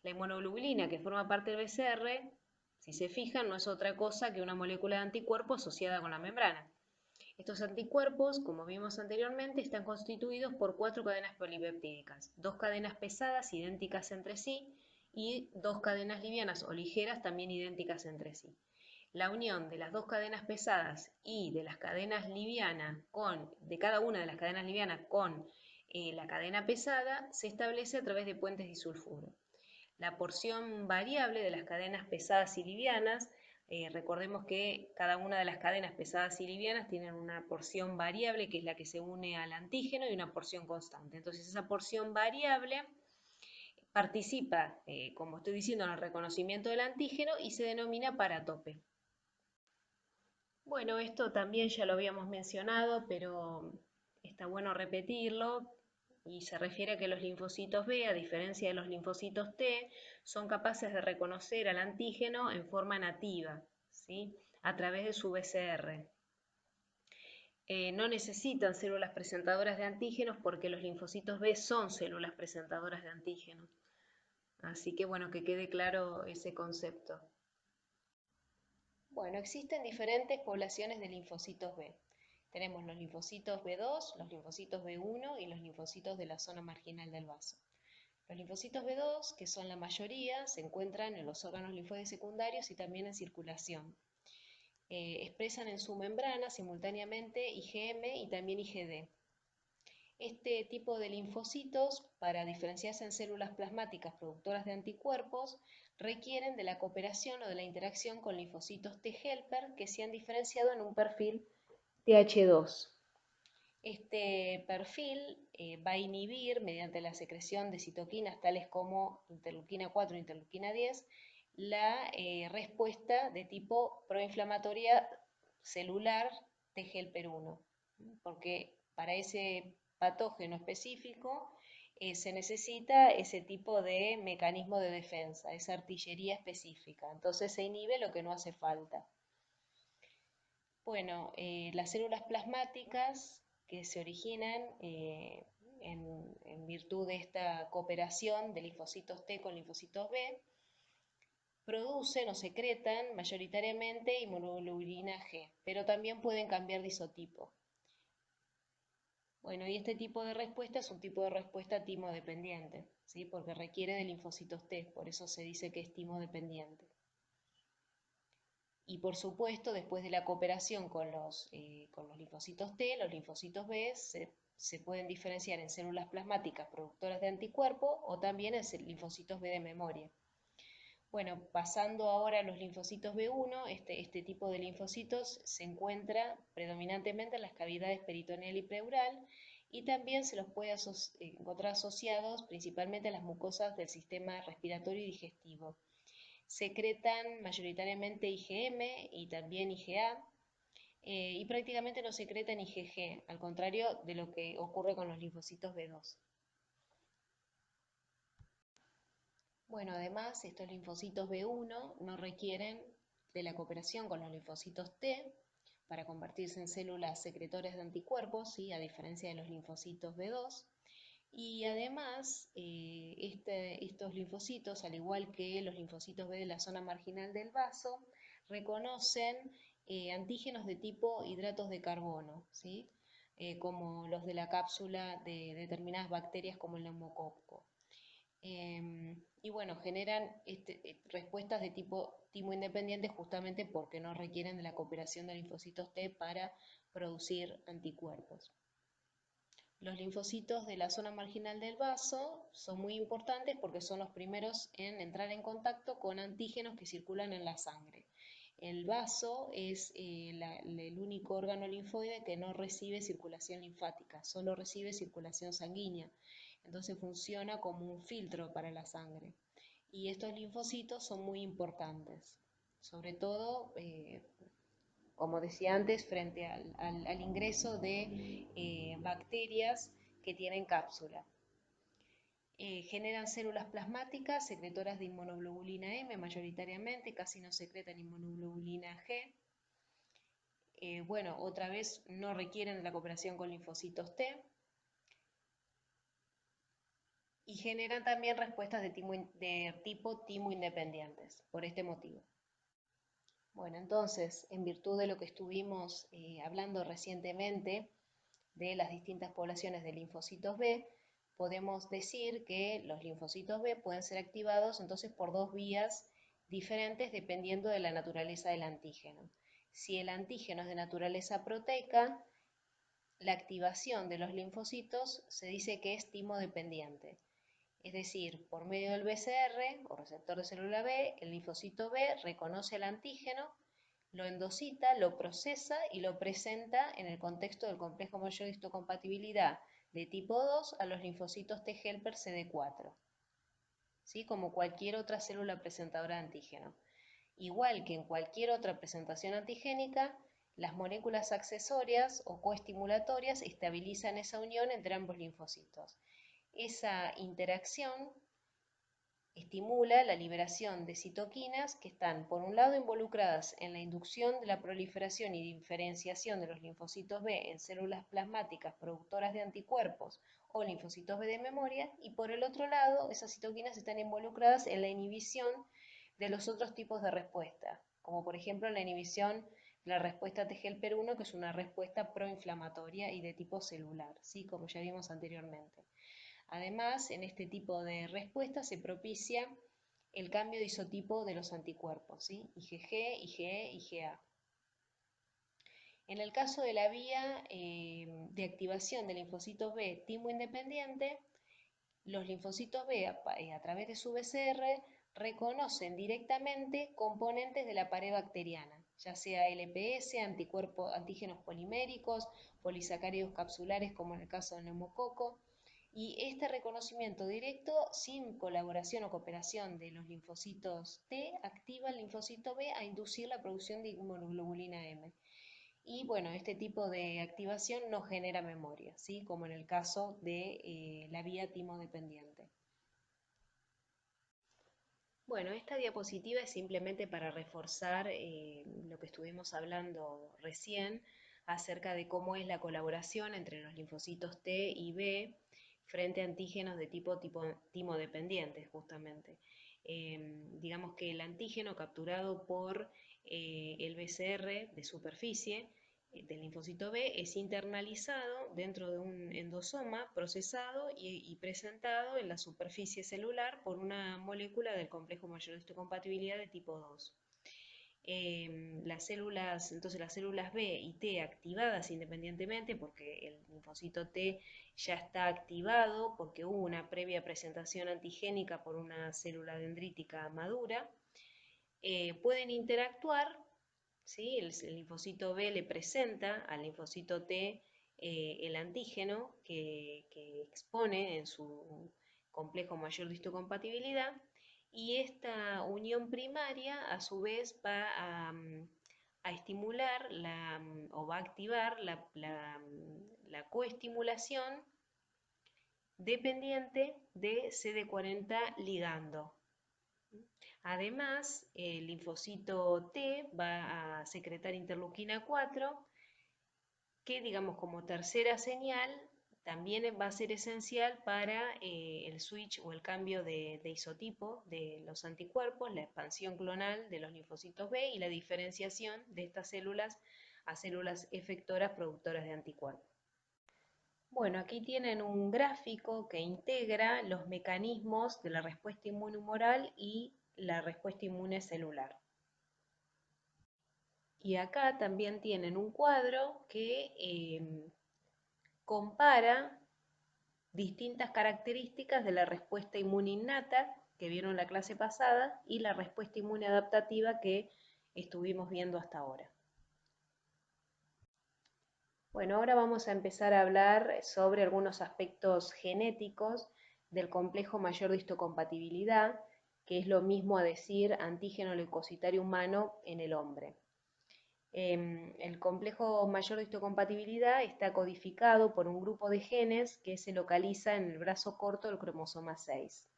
S1: La inmunoglobulina que forma parte del BCR, si se fijan, no es otra cosa que una molécula de anticuerpo asociada con la membrana. Estos anticuerpos, como vimos anteriormente, están constituidos por 4 cadenas polipeptídicas, 2 cadenas pesadas idénticas entre sí y 2 cadenas livianas o ligeras también idénticas entre sí. La unión de las 2 cadenas pesadas y de las cadenas livianas de cada una de las cadenas livianas con la cadena pesada se establece a través de puentes disulfuro. La porción variable de las cadenas pesadas y livianas, recordemos que cada una de las cadenas pesadas y livianas tienen una porción variable que es la que se une al antígeno y una porción constante. Entonces esa porción variable participa, como estoy diciendo, en el reconocimiento del antígeno y se denomina parátope. Bueno, esto también ya lo habíamos mencionado, pero está bueno repetirlo y se refiere a que los linfocitos B, a diferencia de los linfocitos T, son capaces de reconocer al antígeno en forma nativa, ¿sí? A través de su BCR. No necesitan células presentadoras de antígenos porque los linfocitos B son células presentadoras de antígenos. Así que bueno, que quede claro ese concepto. Bueno, existen diferentes poblaciones de linfocitos B. Tenemos los linfocitos B2, los linfocitos B1 y los linfocitos de la zona marginal del vaso. Los linfocitos B2, que son la mayoría, se encuentran en los órganos linfoides secundarios y también en circulación. Expresan en su membrana simultáneamente IgM y también IgD. Este tipo de linfocitos, para diferenciarse en células plasmáticas productoras de anticuerpos, requieren de la cooperación o de la interacción con linfocitos T helper que se han diferenciado en un perfil Th2. Este perfil va a inhibir, mediante la secreción de citoquinas tales como interleuquina 4 e interleuquina 10, la respuesta de tipo proinflamatoria celular T helper 1, porque para ese patógeno específico se necesita ese tipo de mecanismo de defensa, esa artillería específica. Entonces se inhibe lo que no hace falta. Bueno, las células plasmáticas que se originan en virtud de esta cooperación de linfocitos T con linfocitos B, producen o secretan mayoritariamente inmunoglobulina G, pero también pueden cambiar de isotipo. Bueno, y este tipo de respuesta es un tipo de respuesta timo-dependiente, ¿sí? Porque requiere de linfocitos T, por eso se dice que es timo-dependiente. Y por supuesto, después de la cooperación con los linfocitos T, los linfocitos B se pueden diferenciar en células plasmáticas productoras de anticuerpo o también en linfocitos B de memoria. Bueno, pasando ahora a los linfocitos B1, este tipo de linfocitos se encuentra predominantemente en las cavidades peritoneal y pleural y también se los puede encontrar asociados principalmente a las mucosas del sistema respiratorio y digestivo. Secretan mayoritariamente IgM y también IgA y prácticamente no secretan IgG, al contrario de lo que ocurre con los linfocitos B2. Bueno, además, estos linfocitos B1 no requieren de la cooperación con los linfocitos T para convertirse en células secretoras de anticuerpos, ¿sí? A diferencia de los linfocitos B2. Y además, estos linfocitos, al igual que los linfocitos B de la zona marginal del vaso, reconocen antígenos de tipo hidratos de carbono, ¿sí? Como los de la cápsula de determinadas bacterias como el neumococo. Y bueno, generan respuestas de tipo timo independiente justamente porque no requieren de la cooperación de linfocitos T para producir anticuerpos. Los linfocitos de la zona marginal del vaso son muy importantes porque son los primeros en entrar en contacto con antígenos que circulan en la sangre. El vaso es el único órgano linfoide que no recibe circulación linfática, solo recibe circulación sanguínea. entonces funciona como un filtro para la sangre. Y estos linfocitos son muy importantes, sobre todo, como decía antes, frente al ingreso de bacterias que tienen cápsula. Generan células plasmáticas secretoras de inmunoglobulina M mayoritariamente, casi no secretan inmunoglobulina G. Bueno, otra vez no requieren de la cooperación con linfocitos T. Y generan también respuestas de tipo timo independientes, por este motivo. Bueno, entonces, en virtud de lo que estuvimos hablando recientemente de las distintas poblaciones de linfocitos B, podemos decir que los linfocitos B pueden ser activados entonces por dos vías diferentes dependiendo de la naturaleza del antígeno. Si el antígeno es de naturaleza proteica, la activación de los linfocitos se dice que es timodependiente. Es decir, por medio del BCR o receptor de célula B, el linfocito B reconoce el antígeno, lo endocita, lo procesa y lo presenta en el contexto del complejo mayor de histocompatibilidad de tipo 2 a los linfocitos T helper CD4, ¿sí? Como cualquier otra célula presentadora de antígeno. Igual que en cualquier otra presentación antigénica, las moléculas accesorias o coestimulatorias estabilizan esa unión entre ambos linfocitos. Esa interacción estimula la liberación de citoquinas que están, por un lado, involucradas en la inducción de la proliferación y diferenciación de los linfocitos B en células plasmáticas productoras de anticuerpos o linfocitos B de memoria, y por el otro lado, esas citoquinas están involucradas en la inhibición de los otros tipos de respuesta, como por ejemplo la inhibición de la respuesta TGLP1, que es una respuesta proinflamatoria y de tipo celular, ¿sí? Como ya vimos anteriormente. Además, en este tipo de respuesta se propicia el cambio de isotipo de los anticuerpos, ¿sí? IgG, IgE, IgA. En el caso de la vía de activación de linfocitos B timo independiente, los linfocitos B a través de su BCR reconocen directamente componentes de la pared bacteriana, ya sea LPS, antígenos poliméricos, polisacáridos capsulares como en el caso del neumococo, y este reconocimiento directo, sin colaboración o cooperación de los linfocitos T, activa al linfocito B a inducir la producción de inmunoglobulina M. Y bueno, este tipo de activación no genera memoria, ¿sí? Como en el caso de la vía timodependiente. Bueno, esta diapositiva es simplemente para reforzar lo que estuvimos hablando recién acerca de cómo es la colaboración entre los linfocitos T y B frente a antígenos de tipo timodependientes, justamente. Digamos que el antígeno capturado por el BCR de superficie del linfocito B es internalizado dentro de un endosoma, procesado y presentado en la superficie celular por una molécula del complejo mayor de histocompatibilidad de tipo 2. Entonces las células B y T activadas independientemente, porque el linfocito T ya está activado, porque hubo una previa presentación antigénica por una célula dendrítica madura, pueden interactuar, ¿sí? El linfocito B le presenta al linfocito T el antígeno que expone en su complejo mayor de histocompatibilidad, y esta unión primaria a su vez va a estimular o va a activar la coestimulación dependiente de CD40 ligando. Además, el linfocito T va a secretar interleuquina 4, que digamos como tercera señal también va a ser esencial para el switch o el cambio de isotipo de los anticuerpos, la expansión clonal de los linfocitos B y la diferenciación de estas células a células efectoras productoras de anticuerpos. Bueno, aquí tienen un gráfico que integra los mecanismos de la respuesta inmunohumoral y la respuesta inmune celular. Y acá también tienen un cuadro que compara distintas características de la respuesta inmune innata que vieron en la clase pasada y la respuesta inmune adaptativa que estuvimos viendo hasta ahora. Bueno, ahora vamos a empezar a hablar sobre algunos aspectos genéticos del complejo mayor de histocompatibilidad, que es lo mismo a decir antígeno leucocitario humano en el hombre. El complejo mayor de histocompatibilidad está codificado por un grupo de genes que se localiza en el brazo corto del cromosoma 6.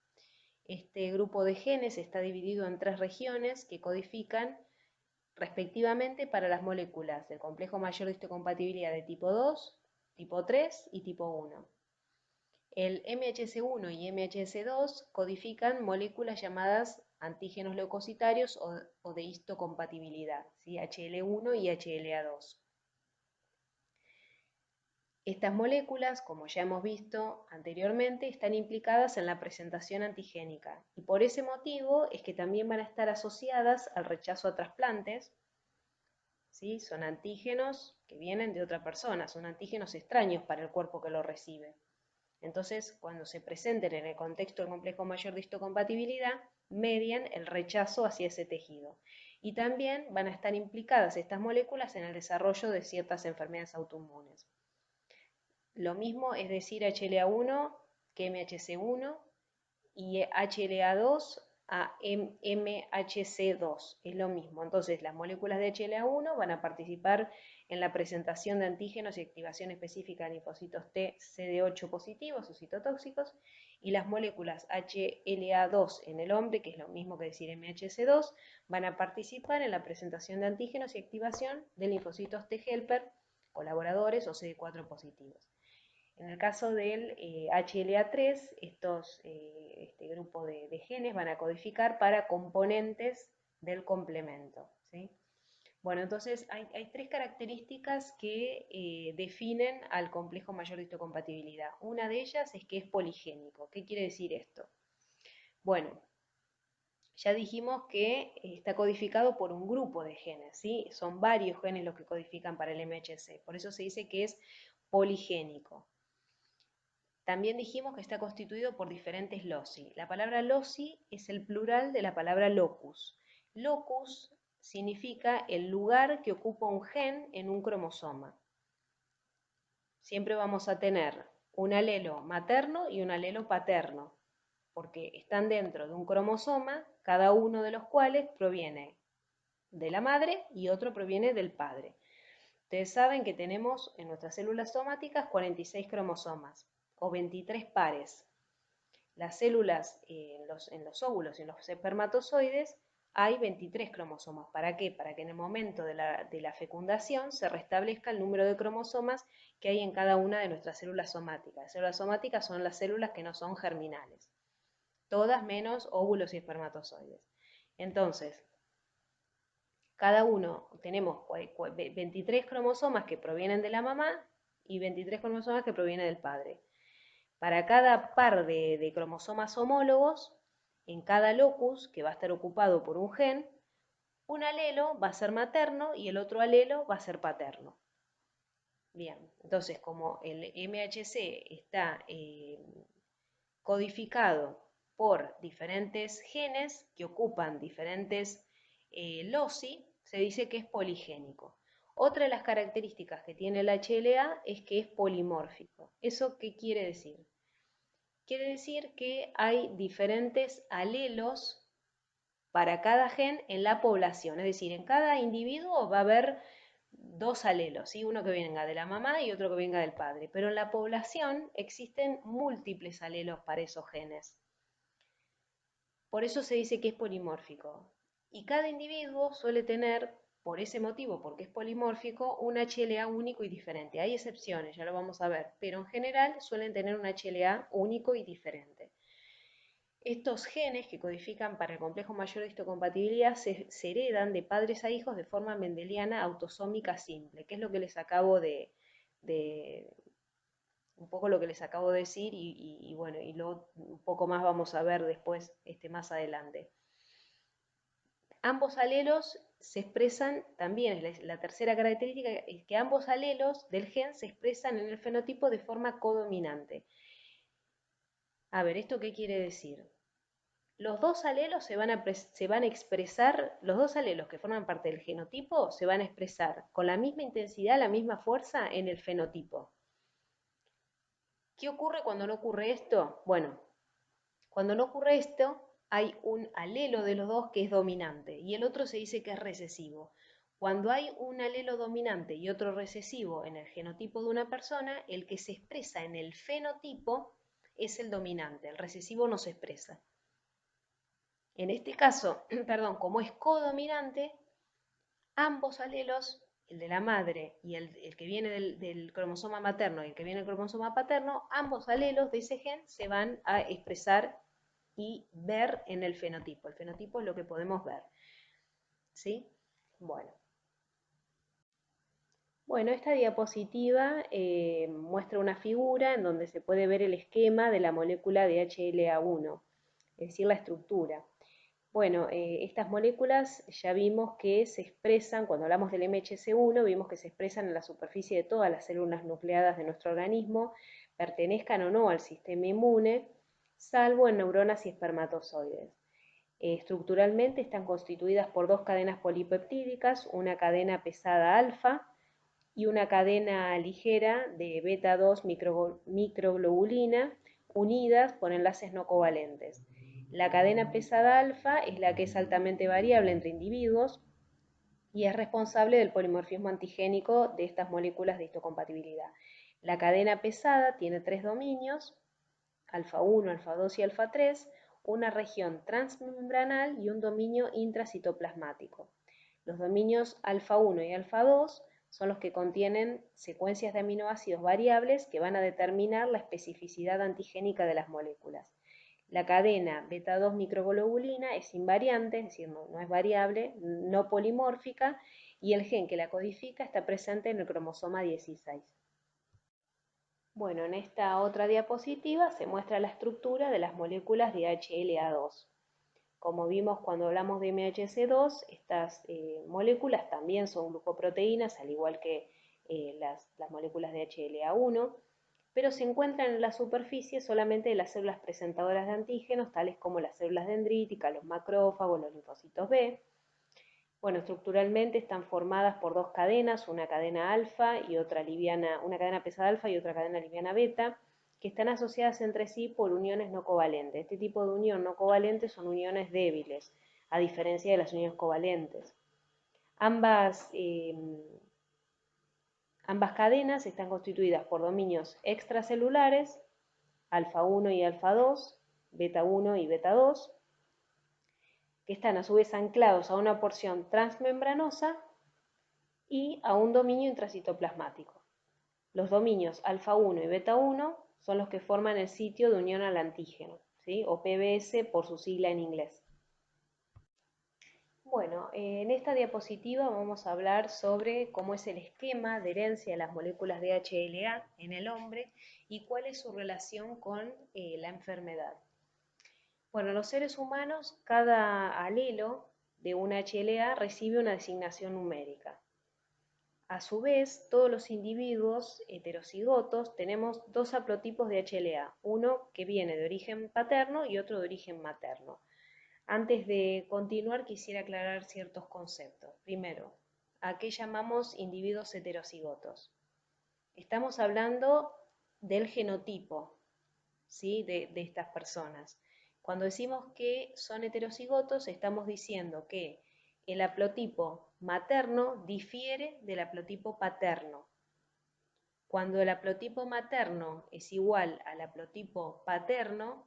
S1: Este grupo de genes está dividido en 3 regiones que codifican respectivamente para las moléculas del complejo mayor de histocompatibilidad de tipo 2, tipo 3 y tipo 1. El MHC1 y MHC2 codifican moléculas llamadas antígenos leucocitarios o de histocompatibilidad, ¿sí? HL1 y HLA2. Estas moléculas, como ya hemos visto anteriormente, están implicadas en la presentación antigénica y por ese motivo es que también van a estar asociadas al rechazo a trasplantes, ¿sí? Son antígenos que vienen de otra persona, son antígenos extraños para el cuerpo que lo recibe. Entonces, cuando se presenten en el contexto del complejo mayor de histocompatibilidad, median el rechazo hacia ese tejido. Y también van a estar implicadas estas moléculas en el desarrollo de ciertas enfermedades autoinmunes. Lo mismo es decir HLA1 que MHC1 y HLA2 a MHC2, es lo mismo. Entonces las moléculas de HLA1 van a participar en la presentación de antígenos y activación específica de linfocitos T CD8 positivos o citotóxicos, y las moléculas HLA2 en el hombre, que es lo mismo que decir MHC2, van a participar en la presentación de antígenos y activación de linfocitos T helper, colaboradores o CD4 positivos. En el caso del HLA3, este grupo de genes van a codificar para componentes del complemento, ¿sí? Bueno, entonces hay 3 características que definen al complejo mayor de histocompatibilidad. Una de ellas es que es poligénico. ¿Qué quiere decir esto? Bueno, ya dijimos que está codificado por un grupo de genes, ¿sí? Son varios genes los que codifican para el MHC, por eso se dice que es poligénico. También dijimos que está constituido por diferentes loci. La palabra loci es el plural de la palabra locus. Locus significa el lugar que ocupa un gen en un cromosoma. Siempre vamos a tener un alelo materno y un alelo paterno, porque están dentro de un cromosoma, cada uno de los cuales proviene de la madre y otro proviene del padre. Ustedes saben que tenemos en nuestras células somáticas 46 cromosomas o 23 pares. Las células en los óvulos y en los espermatozoides hay 23 cromosomas. ¿Para qué? Para que en el momento de la fecundación se restablezca el número de cromosomas que hay en cada una de nuestras células somáticas. Las células somáticas son las células que no son germinales. Todas menos óvulos y espermatozoides. Entonces, cada uno tenemos 23 cromosomas que provienen de la mamá y 23 cromosomas que provienen del padre. Para cada par de cromosomas homólogos, en cada locus, que va a estar ocupado por un gen, un alelo va a ser materno y el otro alelo va a ser paterno. Bien, entonces como el MHC está codificado por diferentes genes que ocupan diferentes loci, se dice que es poligénico. Otra de las características que tiene el HLA es que es polimórfico. ¿Eso qué quiere decir? Quiere decir que hay diferentes alelos para cada gen en la población, es decir, en cada individuo va a haber 2 alelos, ¿sí? Uno que venga de la mamá y otro que venga del padre, pero en la población existen múltiples alelos para esos genes. Por eso se dice que es polimórfico. Y cada individuo suele tener, por ese motivo, porque es polimórfico, un HLA único y diferente. Hay excepciones, ya lo vamos a ver, pero en general suelen tener un HLA único y diferente. Estos genes que codifican para el complejo mayor de histocompatibilidad se heredan de padres a hijos de forma mendeliana autosómica simple, que es lo que les acabo de un poco lo que les acabo de decir y bueno, y luego un poco más vamos a ver después más adelante. Ambos alelos se expresan, también es la tercera característica, es que ambos alelos del gen se expresan en el fenotipo de forma codominante. A ver, ¿esto qué quiere decir? Los dos alelos se van a expresar, los dos alelos que forman parte del genotipo se van a expresar con la misma intensidad, la misma fuerza en el fenotipo. ¿Qué ocurre cuando no ocurre esto? Bueno, Cuando no ocurre esto, hay un alelo de los dos que es dominante y el otro se dice que es recesivo. Cuando hay un alelo dominante y otro recesivo en el genotipo de una persona, el que se expresa en el fenotipo es el dominante, el recesivo no se expresa. En este caso, perdón, como es codominante, ambos alelos, el de la madre y el que viene del cromosoma materno y el que viene del cromosoma paterno, ambos alelos de ese gen se van a expresar y ver en el fenotipo. El fenotipo es lo que podemos ver. ¿Sí? Bueno. Bueno, esta diapositiva muestra una figura en donde se puede ver el esquema de la molécula de HLA1, es decir, la estructura. Bueno, estas moléculas ya vimos que se expresan, cuando hablamos del MHC1, vimos que se expresan en la superficie de todas las células nucleadas de nuestro organismo, pertenezcan o no al sistema inmune, salvo en neuronas y espermatozoides. Estructuralmente están constituidas por dos cadenas polipeptídicas, una cadena pesada alfa y una cadena ligera de beta 2 microglobulina unidas por enlaces no covalentes. La cadena pesada alfa es la que es altamente variable entre individuos y es responsable del polimorfismo antigénico de estas moléculas de histocompatibilidad. La cadena pesada tiene tres dominios, alfa 1, alfa 2 y alfa 3, una región transmembranal y un dominio intracitoplasmático. Los dominios alfa 1 y alfa 2 son los que contienen secuencias de aminoácidos variables que van a determinar la especificidad antigénica de las moléculas. La cadena beta 2 microglobulina es invariante, es decir, no es variable, no polimórfica, y el gen que la codifica está presente en el cromosoma 16. Bueno, en esta otra diapositiva se muestra la estructura de las moléculas de HLA2. Como vimos cuando hablamos de MHC2, estas moléculas también son glucoproteínas, al igual que las moléculas de HLA1, pero se encuentran en la superficie solamente de las células presentadoras de antígenos, tales como las células dendríticas, los macrófagos, los linfocitos B. Bueno, estructuralmente están formadas por dos cadenas, una cadena alfa y otra liviana, una cadena pesada alfa y otra cadena liviana beta, que están asociadas entre sí por uniones no covalentes. Este tipo de unión no covalente son uniones débiles, a diferencia de las uniones covalentes. Ambas cadenas están constituidas por dominios extracelulares, alfa 1 y alfa 2, beta 1 y beta 2, que están a su vez anclados a una porción transmembranosa y a un dominio intracitoplasmático. Los dominios alfa 1 y beta 1 son los que forman el sitio de unión al antígeno, ¿sí? O PBS por su sigla en inglés. Bueno, en esta diapositiva vamos a hablar sobre cómo es el esquema de herencia de las moléculas de HLA en el hombre y cuál es su relación con la enfermedad. Bueno, en los seres humanos, cada alelo de un HLA recibe una designación numérica. A su vez, todos los individuos heterocigotos tenemos dos haplotipos de HLA, uno que viene de origen paterno y otro de origen materno. Antes de continuar, quisiera aclarar ciertos conceptos. Primero, ¿a qué llamamos individuos heterocigotos? Estamos hablando del genotipo, ¿sí? de estas personas. Cuando decimos que son heterocigotos, estamos diciendo que el haplotipo materno difiere del haplotipo paterno. Cuando el haplotipo materno es igual al haplotipo paterno,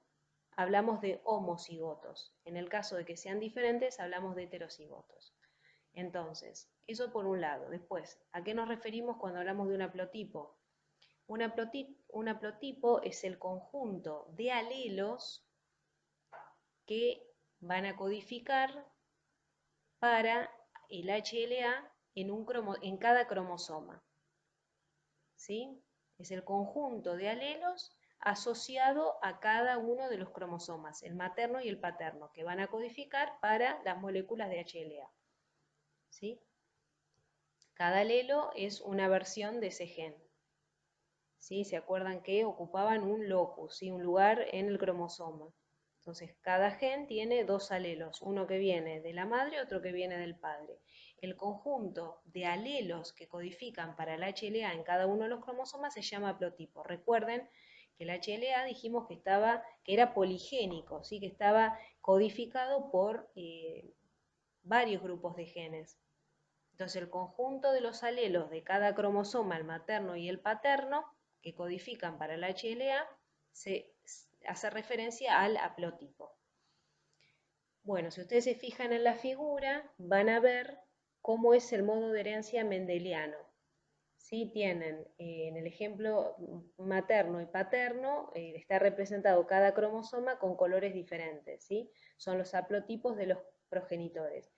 S1: hablamos de homocigotos. En el caso de que sean diferentes, hablamos de heterocigotos. Entonces, eso por un lado. Después, ¿a qué nos referimos cuando hablamos de un haplotipo? Un haplotipo es el conjunto de alelos que van a codificar para el HLA en cada cromosoma. ¿Sí? Es el conjunto de alelos asociado a cada uno de los cromosomas, el materno y el paterno, que van a codificar para las moléculas de HLA. ¿Sí? Cada alelo es una versión de ese gen. ¿Sí? ¿Se acuerdan que ocupaban un locus, ¿sí? Un lugar en el cromosoma? Entonces, cada gen tiene dos alelos, uno que viene de la madre y otro que viene del padre. El conjunto de alelos que codifican para el HLA en cada uno de los cromosomas se llama haplotipo. Recuerden que el HLA dijimos que era poligénico, ¿sí? Que estaba codificado por varios grupos de genes. Entonces el conjunto de los alelos de cada cromosoma, el materno y el paterno, que codifican para el HLA, se hace referencia al haplotipo. Bueno, si ustedes se fijan en la figura, van a ver cómo es el modo de herencia mendeliano. ¿Sí? Tienen en el ejemplo materno y paterno, está representado cada cromosoma con colores diferentes, ¿sí? Son los haplotipos de los progenitores.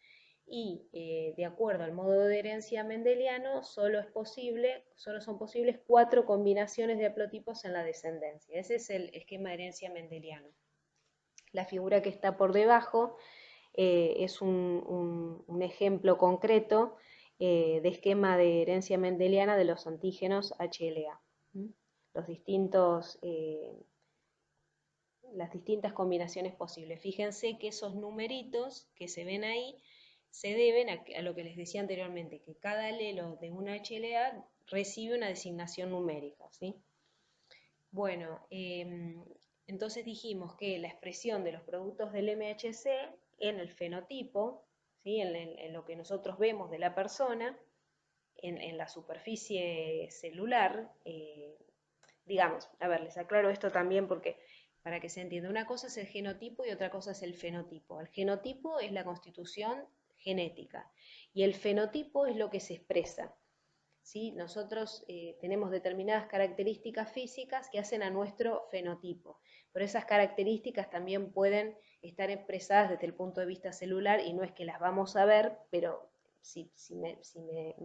S1: Y de acuerdo al modo de herencia mendeliano, solo son posibles 4 combinaciones de haplotipos en la descendencia. Ese es el esquema de herencia mendeliano. La figura que está por debajo es un ejemplo concreto de esquema de herencia mendeliana de los antígenos HLA. Las distintas combinaciones posibles. Fíjense que esos numeritos que se ven ahí se deben a lo que les decía anteriormente, que cada alelo de una HLA recibe una designación numérica, ¿sí? Bueno, entonces dijimos que la expresión de los productos del MHC en el fenotipo, ¿sí? en lo que nosotros vemos de la persona, en la superficie celular, digamos, a ver, les aclaro esto también porque para que se entienda, una cosa es el genotipo y otra cosa es el fenotipo. El genotipo es la constitución genética y el fenotipo es lo que se expresa. ¿Sí? Nosotros tenemos determinadas características físicas que hacen a nuestro fenotipo, pero esas características también pueden estar expresadas desde el punto de vista celular y no es que las vamos a ver, pero si me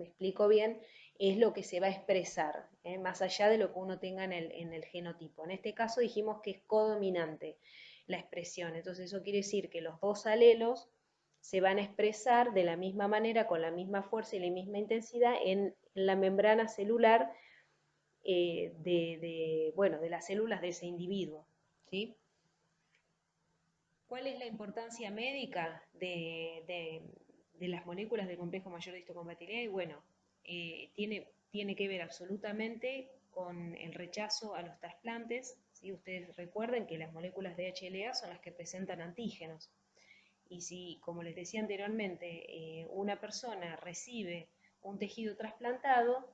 S1: explico bien, es lo que se va a expresar, más allá de lo que uno tenga en el genotipo. En este caso dijimos que es codominante la expresión, entonces eso quiere decir que los dos alelos se van a expresar de la misma manera, con la misma fuerza y la misma intensidad en la membrana celular de las células de ese individuo, ¿sí? ¿Cuál es la importancia médica de las moléculas del complejo mayor de histocompatibilidad? Y bueno, tiene que ver absolutamente con el rechazo a los trasplantes, ¿sí? Ustedes recuerden que las moléculas de HLA son las que presentan antígenos. Y si, como les decía anteriormente, una persona recibe un tejido trasplantado,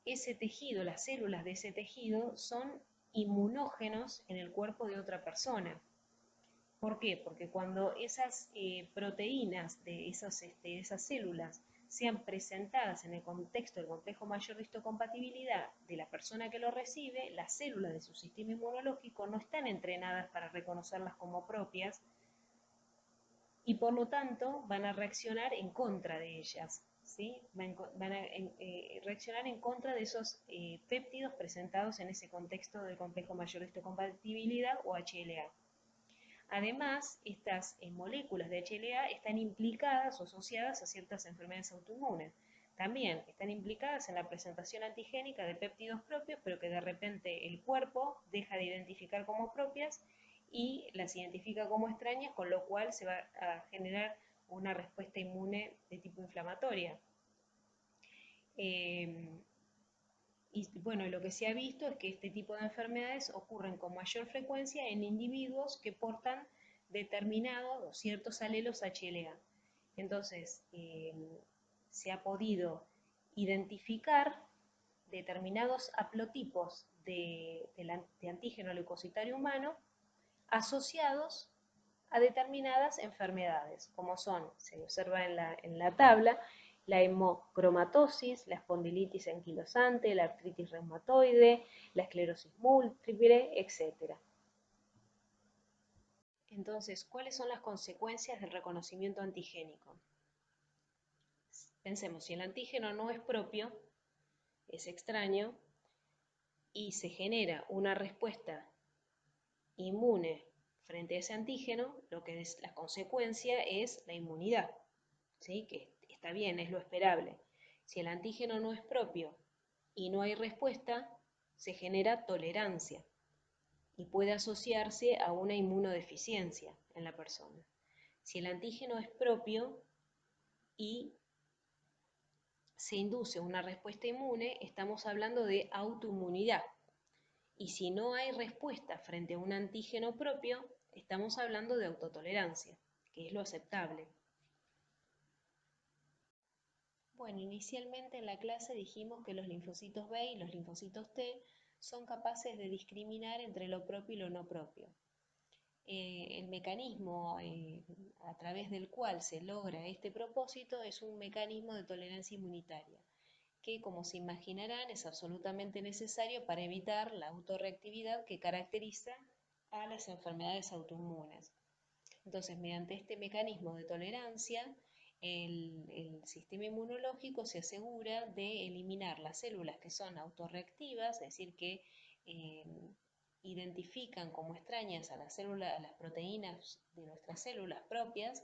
S1: ese tejido, las células de ese tejido son inmunógenos en el cuerpo de otra persona. ¿Por qué? Porque cuando esas proteínas de esas células sean presentadas en el contexto del complejo mayor de histocompatibilidad de la persona que lo recibe, las células de su sistema inmunológico no están entrenadas para reconocerlas como propias, y por lo tanto van a reaccionar en contra de ellas, ¿sí? Van a reaccionar en contra de esos péptidos presentados en ese contexto del complejo mayor de histocompatibilidad o HLA. Además, estas moléculas de HLA están implicadas o asociadas a ciertas enfermedades autoinmunes. También están implicadas en la presentación antigénica de péptidos propios, pero que de repente el cuerpo deja de identificar como propias y las identifica como extrañas, con lo cual se va a generar una respuesta inmune de tipo inflamatoria. Y bueno, lo que se ha visto es que este tipo de enfermedades ocurren con mayor frecuencia en individuos que portan determinados o ciertos alelos HLA. Entonces, se ha podido identificar determinados haplotipos de antígeno leucocitario humano asociados a determinadas enfermedades, como son, se observa en la tabla, la hemocromatosis, la espondilitis anquilosante, la artritis reumatoide, la esclerosis múltiple, etc. Entonces, ¿cuáles son las consecuencias del reconocimiento antigénico? Pensemos, si el antígeno no es propio, es extraño, y se genera una respuesta inmune frente a ese antígeno, lo que es la consecuencia es la inmunidad, ¿sí? Que está bien, es lo esperable. Si el antígeno no es propio y no hay respuesta, se genera tolerancia y puede asociarse a una inmunodeficiencia en la persona. Si el antígeno es propio y se induce una respuesta inmune, estamos hablando de autoinmunidad. Y si no hay respuesta frente a un antígeno propio, estamos hablando de autotolerancia, que es lo aceptable. Bueno, inicialmente en la clase dijimos que los linfocitos B y los linfocitos T son capaces de discriminar entre lo propio y lo no propio. El mecanismo a través del cual se logra este propósito es un mecanismo de tolerancia inmunitaria, que como se imaginarán es absolutamente necesario para evitar la autorreactividad que caracteriza a las enfermedades autoinmunes. Entonces, mediante este mecanismo de tolerancia, el sistema inmunológico se asegura de eliminar las células que son autorreactivas, es decir, que eh, identifican como extrañas a las células, a las proteínas de nuestras células propias,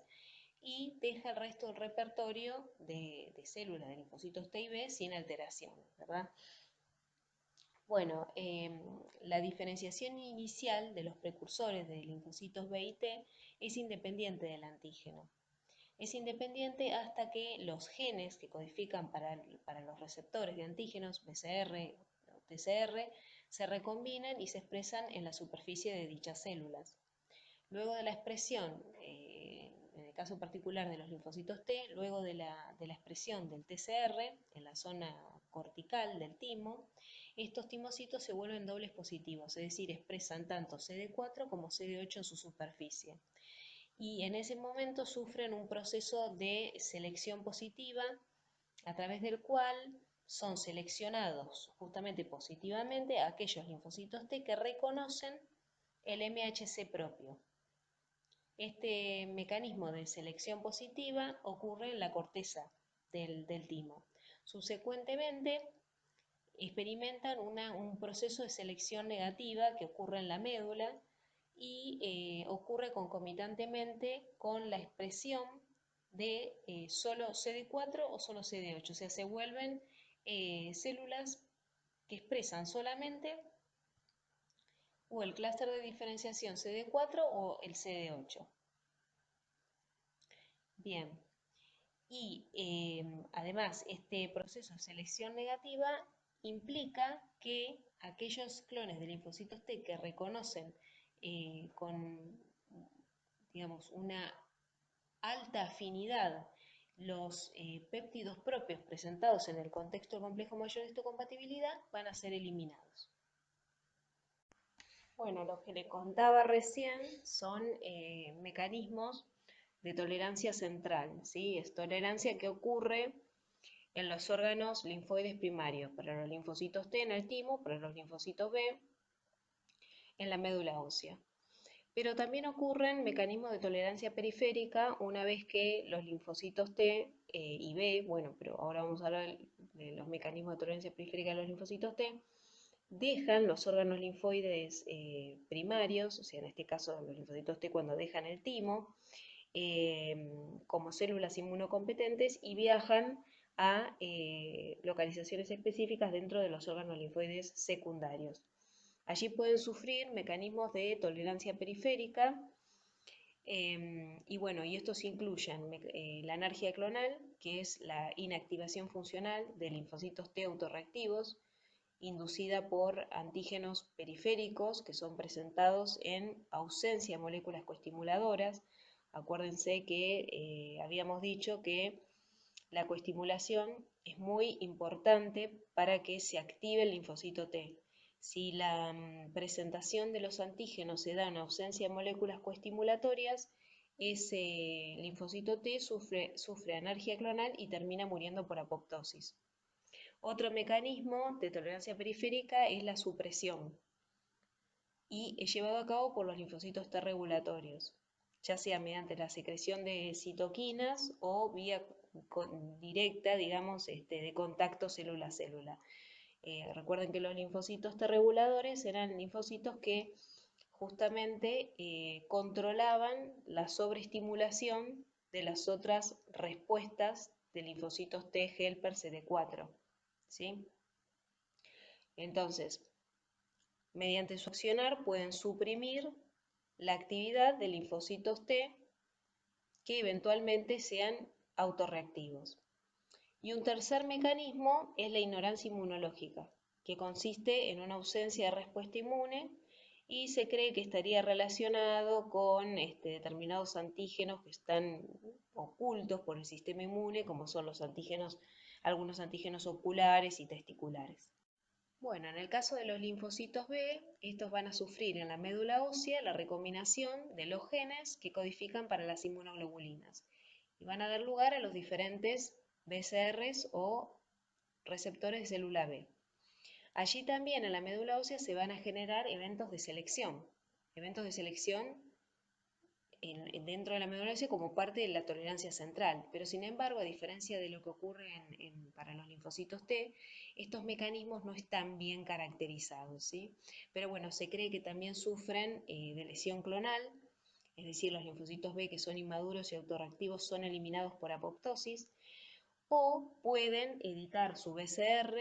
S1: y deja el resto del repertorio de células de linfocitos T y B sin alteración, ¿verdad? Bueno, la diferenciación inicial de los precursores de linfocitos B y T es independiente del antígeno. Es independiente hasta que los genes que codifican para los receptores de antígenos, BCR o TCR, se recombinan y se expresan en la superficie de dichas células. Luego de la expresión, en el caso particular de los linfocitos T, luego de la expresión del TCR en la zona cortical del timo, estos timocitos se vuelven dobles positivos, es decir, expresan tanto CD4 como CD8 en su superficie. Y en ese momento sufren un proceso de selección positiva a través del cual son seleccionados justamente positivamente aquellos linfocitos T que reconocen el MHC propio. Este mecanismo de selección positiva ocurre en la corteza del timo. Subsecuentemente, experimentan un proceso de selección negativa que ocurre en la médula y ocurre concomitantemente con la expresión de solo CD4 o solo CD8, o sea, se vuelven células que expresan solamente o el clúster de diferenciación CD4 o el CD8. Bien, y además este proceso de selección negativa implica que aquellos clones de linfocitos T que reconocen con, digamos, una alta afinidad los péptidos propios presentados en el contexto del complejo mayor de histocompatibilidad van a ser eliminados. Bueno, lo que le contaba recién son mecanismos de tolerancia central, ¿sí? Es tolerancia que ocurre en los órganos linfoides primarios, para los linfocitos T en el timo, para los linfocitos B en la médula ósea. Pero también ocurren mecanismos de tolerancia periférica una vez que los linfocitos T y B, bueno, pero ahora vamos a hablar de los mecanismos de tolerancia periférica de los linfocitos T, dejan los órganos linfoides primarios, o sea, en este caso los linfocitos T cuando dejan el timo, como células inmunocompetentes y viajan a localizaciones específicas dentro de los órganos linfoides secundarios. Allí pueden sufrir mecanismos de tolerancia periférica y bueno, y estos incluyen la anergia clonal, que es la inactivación funcional de linfocitos T autorreactivos, inducida por antígenos periféricos que son presentados en ausencia de moléculas coestimuladoras. Acuérdense que habíamos dicho que la coestimulación es muy importante para que se active el linfocito T. Si la presentación de los antígenos se da en ausencia de moléculas coestimulatorias, ese linfocito T sufre anergia clonal y termina muriendo por apoptosis. Otro mecanismo de tolerancia periférica es la supresión y es llevado a cabo por los linfocitos T regulatorios, ya sea mediante la secreción de citoquinas o vía directa, digamos, de contacto célula a célula. Recuerden que los linfocitos T reguladores eran linfocitos que justamente controlaban la sobreestimulación de las otras respuestas de linfocitos T helper CD4. ¿Sí? Entonces, mediante su accionar pueden suprimir la actividad de linfocitos T que eventualmente sean autorreactivos. Y un tercer mecanismo es la ignorancia inmunológica, que consiste en una ausencia de respuesta inmune y se cree que estaría relacionado con determinados antígenos que están ocultos por el sistema inmune, como son los antígenos, algunos antígenos oculares y testiculares. Bueno, en el caso de los linfocitos B, estos van a sufrir en la médula ósea la recombinación de los genes que codifican para las inmunoglobulinas y van a dar lugar a los diferentes BCRs o receptores de célula B. Allí también en la médula ósea se van a generar eventos de selección dentro de la médula ósea como parte de la tolerancia central, pero sin embargo, a diferencia de lo que ocurre para los linfocitos T, estos mecanismos no están bien caracterizados, ¿sí? Pero bueno, se cree que también sufren de lesión clonal, es decir, los linfocitos B que son inmaduros y autorreactivos son eliminados por apoptosis, o pueden editar su BCR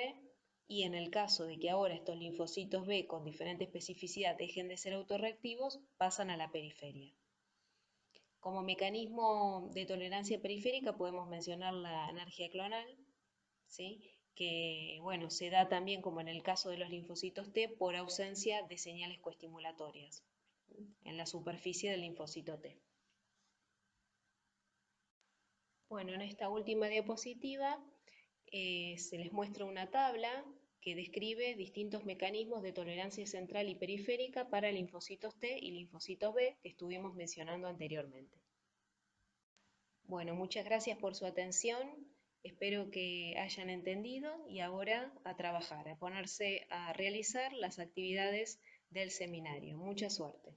S1: y en el caso de que ahora estos linfocitos B con diferente especificidad dejen de ser autorreactivos, pasan a la periferia. Como mecanismo de tolerancia periférica podemos mencionar la anergia clonal, ¿sí? Que bueno, se da también, como en el caso de los linfocitos T, por ausencia de señales coestimulatorias en la superficie del linfocito T. Bueno, en esta última diapositiva se les muestra una tabla que describe distintos mecanismos de tolerancia central y periférica para linfocitos T y linfocitos B que estuvimos mencionando anteriormente. Bueno, muchas gracias por su atención, espero que hayan entendido y ahora a trabajar, a ponerse a realizar las actividades del seminario. Mucha suerte.